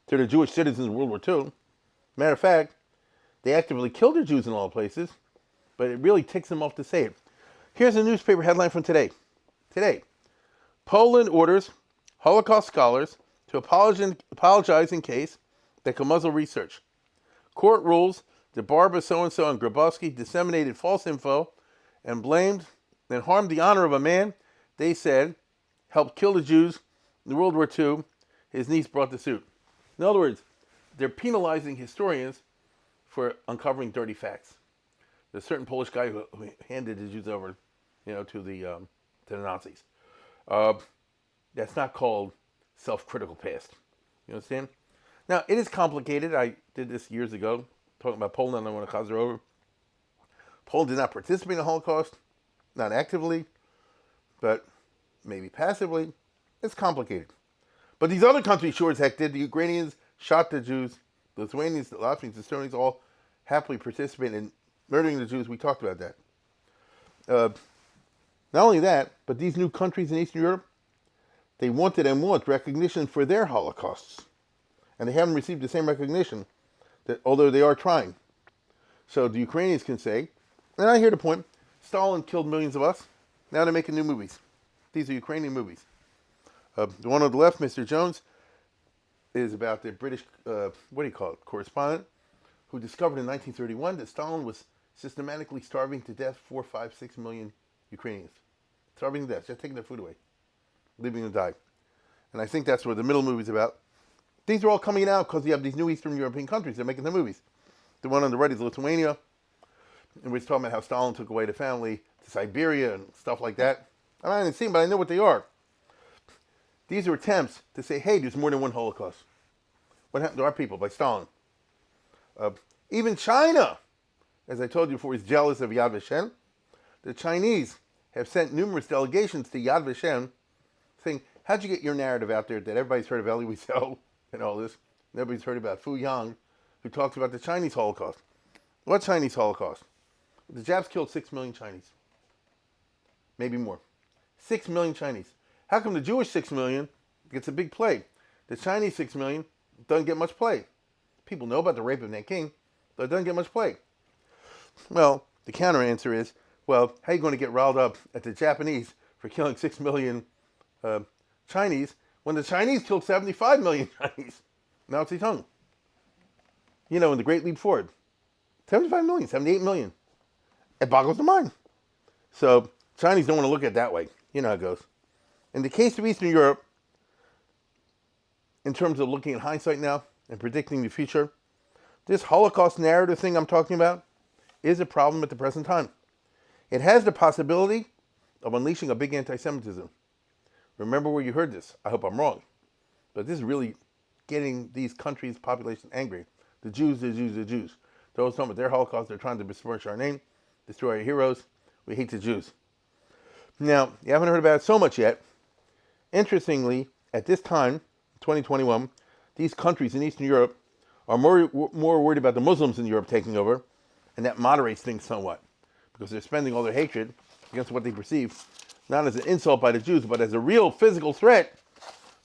to the Jewish citizens in World War II. Matter of fact, they actively killed their Jews in all places, but it really ticks them off to say it. Here's a newspaper headline from today. Today, Poland orders Holocaust scholars to apologize in case that could muzzle research. Court rules that Barbara so-and-so and Grabowski disseminated false info and blamed and harmed the honor of a man they said helped kill the Jews in World War II. His niece brought the suit. In other words, they're penalizing historians for uncovering dirty facts. There's a certain Polish guy who handed the Jews over, to the Nazis. That's not called self-critical past. You understand? Now, it is complicated. I did this years ago, talking about Poland. I don't want to cause her over. Poland did not participate in the Holocaust, not actively, but maybe passively. It's complicated. But these other countries sure as heck did. The Ukrainians shot the Jews. The Lithuanians, the Latvians, the Estonians all happily participated in murdering the Jews. We talked about that. Not only that, but these new countries in Eastern Europe, they wanted and want recognition for their Holocausts. And they haven't received the same recognition, that although they are trying. So the Ukrainians can say, and I hear the point, Stalin killed millions of us. Now they're making new movies. These are Ukrainian movies. The one on the left, Mr. Jones, is about the British, correspondent, who discovered in 1931 that Stalin was systematically starving to death 4, 5, 6 million Ukrainians. Starving to death, just taking their food away, leaving them to die. And I think that's what the middle movie's about. these are all coming out because you have these new Eastern European countries. They're making the movies. The one on the right is Lithuania, and we're talking about how Stalin took away the family to Siberia and stuff like that. I haven't seen them, but I know what they are. These are attempts to say, hey, there's more than one Holocaust. What happened to our people by Stalin? Even China, as I told you before, is jealous of Yad Vashem. The Chinese have sent numerous delegations to Yad Vashem saying, how'd you get your narrative out there that everybody's heard of Elie Wiesel and all this? Nobody's heard about Fu Yang, who talks about the Chinese Holocaust. What Chinese Holocaust? The Japs killed 6 million Chinese. Maybe more. 6 million Chinese. How come the Jewish 6 million gets a big play? The Chinese 6 million doesn't get much play. People know about the rape of Nanking, but it doesn't get much play. Well, the counter answer is, well, how are you going to get riled up at the Japanese for killing 6 million Chinese when the Chinese killed 75 million Chinese? Mao Zedong. You know, in the Great Leap Forward. 75 million, 78 million. It boggles the mind. So, Chinese don't want to look at it that way. You know how it goes. In the case of Eastern Europe, in terms of looking at hindsight now and predicting the future, this Holocaust narrative thing I'm talking about is a problem at the present time. It has the possibility of unleashing a big anti-Semitism. Remember where you heard this. I hope I'm wrong. But this is really getting these countries' population angry. The Jews, the Jews, the Jews. Those talking about their Holocaust, they're trying to besmirch our name, destroy our heroes. We hate the Jews. Now, you haven't heard about it so much yet. Interestingly, at this time, 2021, these countries in Eastern Europe are more worried about the Muslims in Europe taking over, and that moderates things somewhat, because they're spending all their hatred against what they perceive, not as an insult by the Jews, but as a real physical threat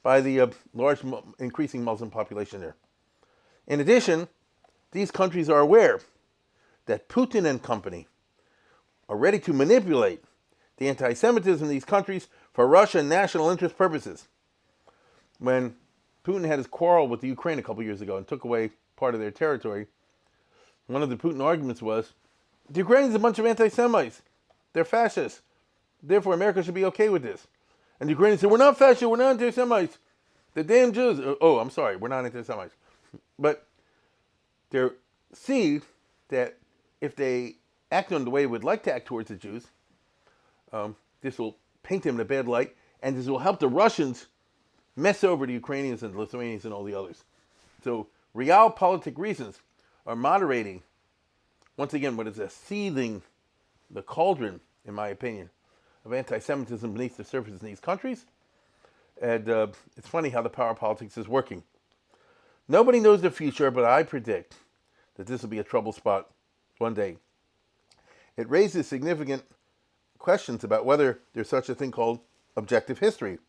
by the large increasing Muslim population there. In addition, these countries are aware that Putin and company are ready to manipulate the anti-Semitism in these countries for Russian national interest purposes. When Putin had his quarrel with the Ukraine a couple years ago and took away part of their territory, one of the Putin arguments was, the Ukrainians are a bunch of anti-Semites. They're fascists. Therefore, America should be okay with this. And the Ukrainians said, we're not fascists, we're not anti-Semites. The damn Jews. Oh, I'm sorry, we're not anti-Semites. But they see that if they act on the way they would like to act towards the Jews, this will paint them in a bad light, and this will help the Russians mess over the Ukrainians and the Lithuanians and all the others. So realpolitik reasons are moderating, once again, what is a seething, the cauldron, in my opinion, of anti-Semitism beneath the surface in these countries. And it's funny how the power politics is working. Nobody knows the future, but I predict that this will be a trouble spot one day. It raises significant questions about whether there's such a thing called objective history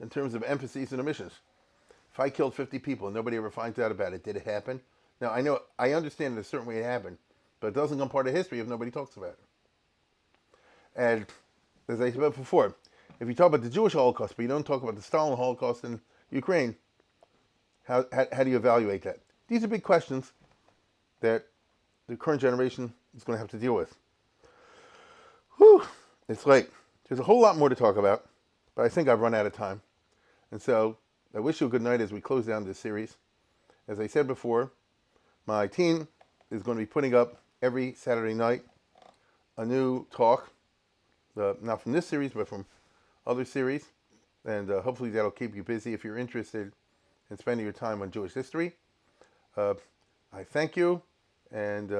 in terms of emphases and omissions. If I killed 50 people and nobody ever finds out about it, did it happen? Now, I understand in a certain way it happened, but it doesn't become part of history if nobody talks about it. And as I said before, if you talk about the Jewish Holocaust, but you don't talk about the Stalin Holocaust in Ukraine, how do you evaluate that? These are big questions that the current generation is going to have to deal with. Whew, it's late. There's a whole lot more to talk about, but I think I've run out of time. And so I wish you a good night as we close down this series. As I said before, my team is going to be putting up every Saturday night a new talk, not from this series, but from other series. And hopefully that'll keep you busy if you're interested in spending your time on Jewish history. I thank you, and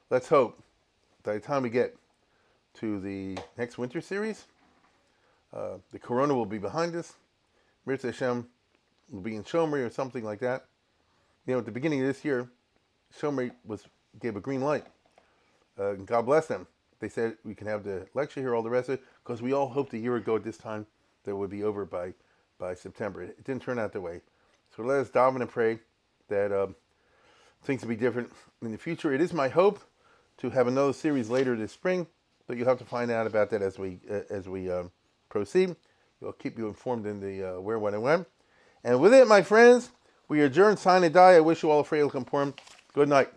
let's hope by the time we get to the next winter series, the Corona will be behind us. Mirza Hashem will be in Shomri or something like that. You know, at the beginning of this year, Shomri gave a green light. God bless them. They said we can have the lecture here, all the rest of it, because we all hoped a year ago at this time that it would be over by September. It didn't turn out that way. So let us daven and pray that things will be different in the future. It is my hope to have another series later this spring, but you'll have to find out about that as we proceed. We'll keep you informed in the where, when, and when. And with it, my friends, we adjourn, sign, and die. I wish you all a Freilich and Purim. Good night.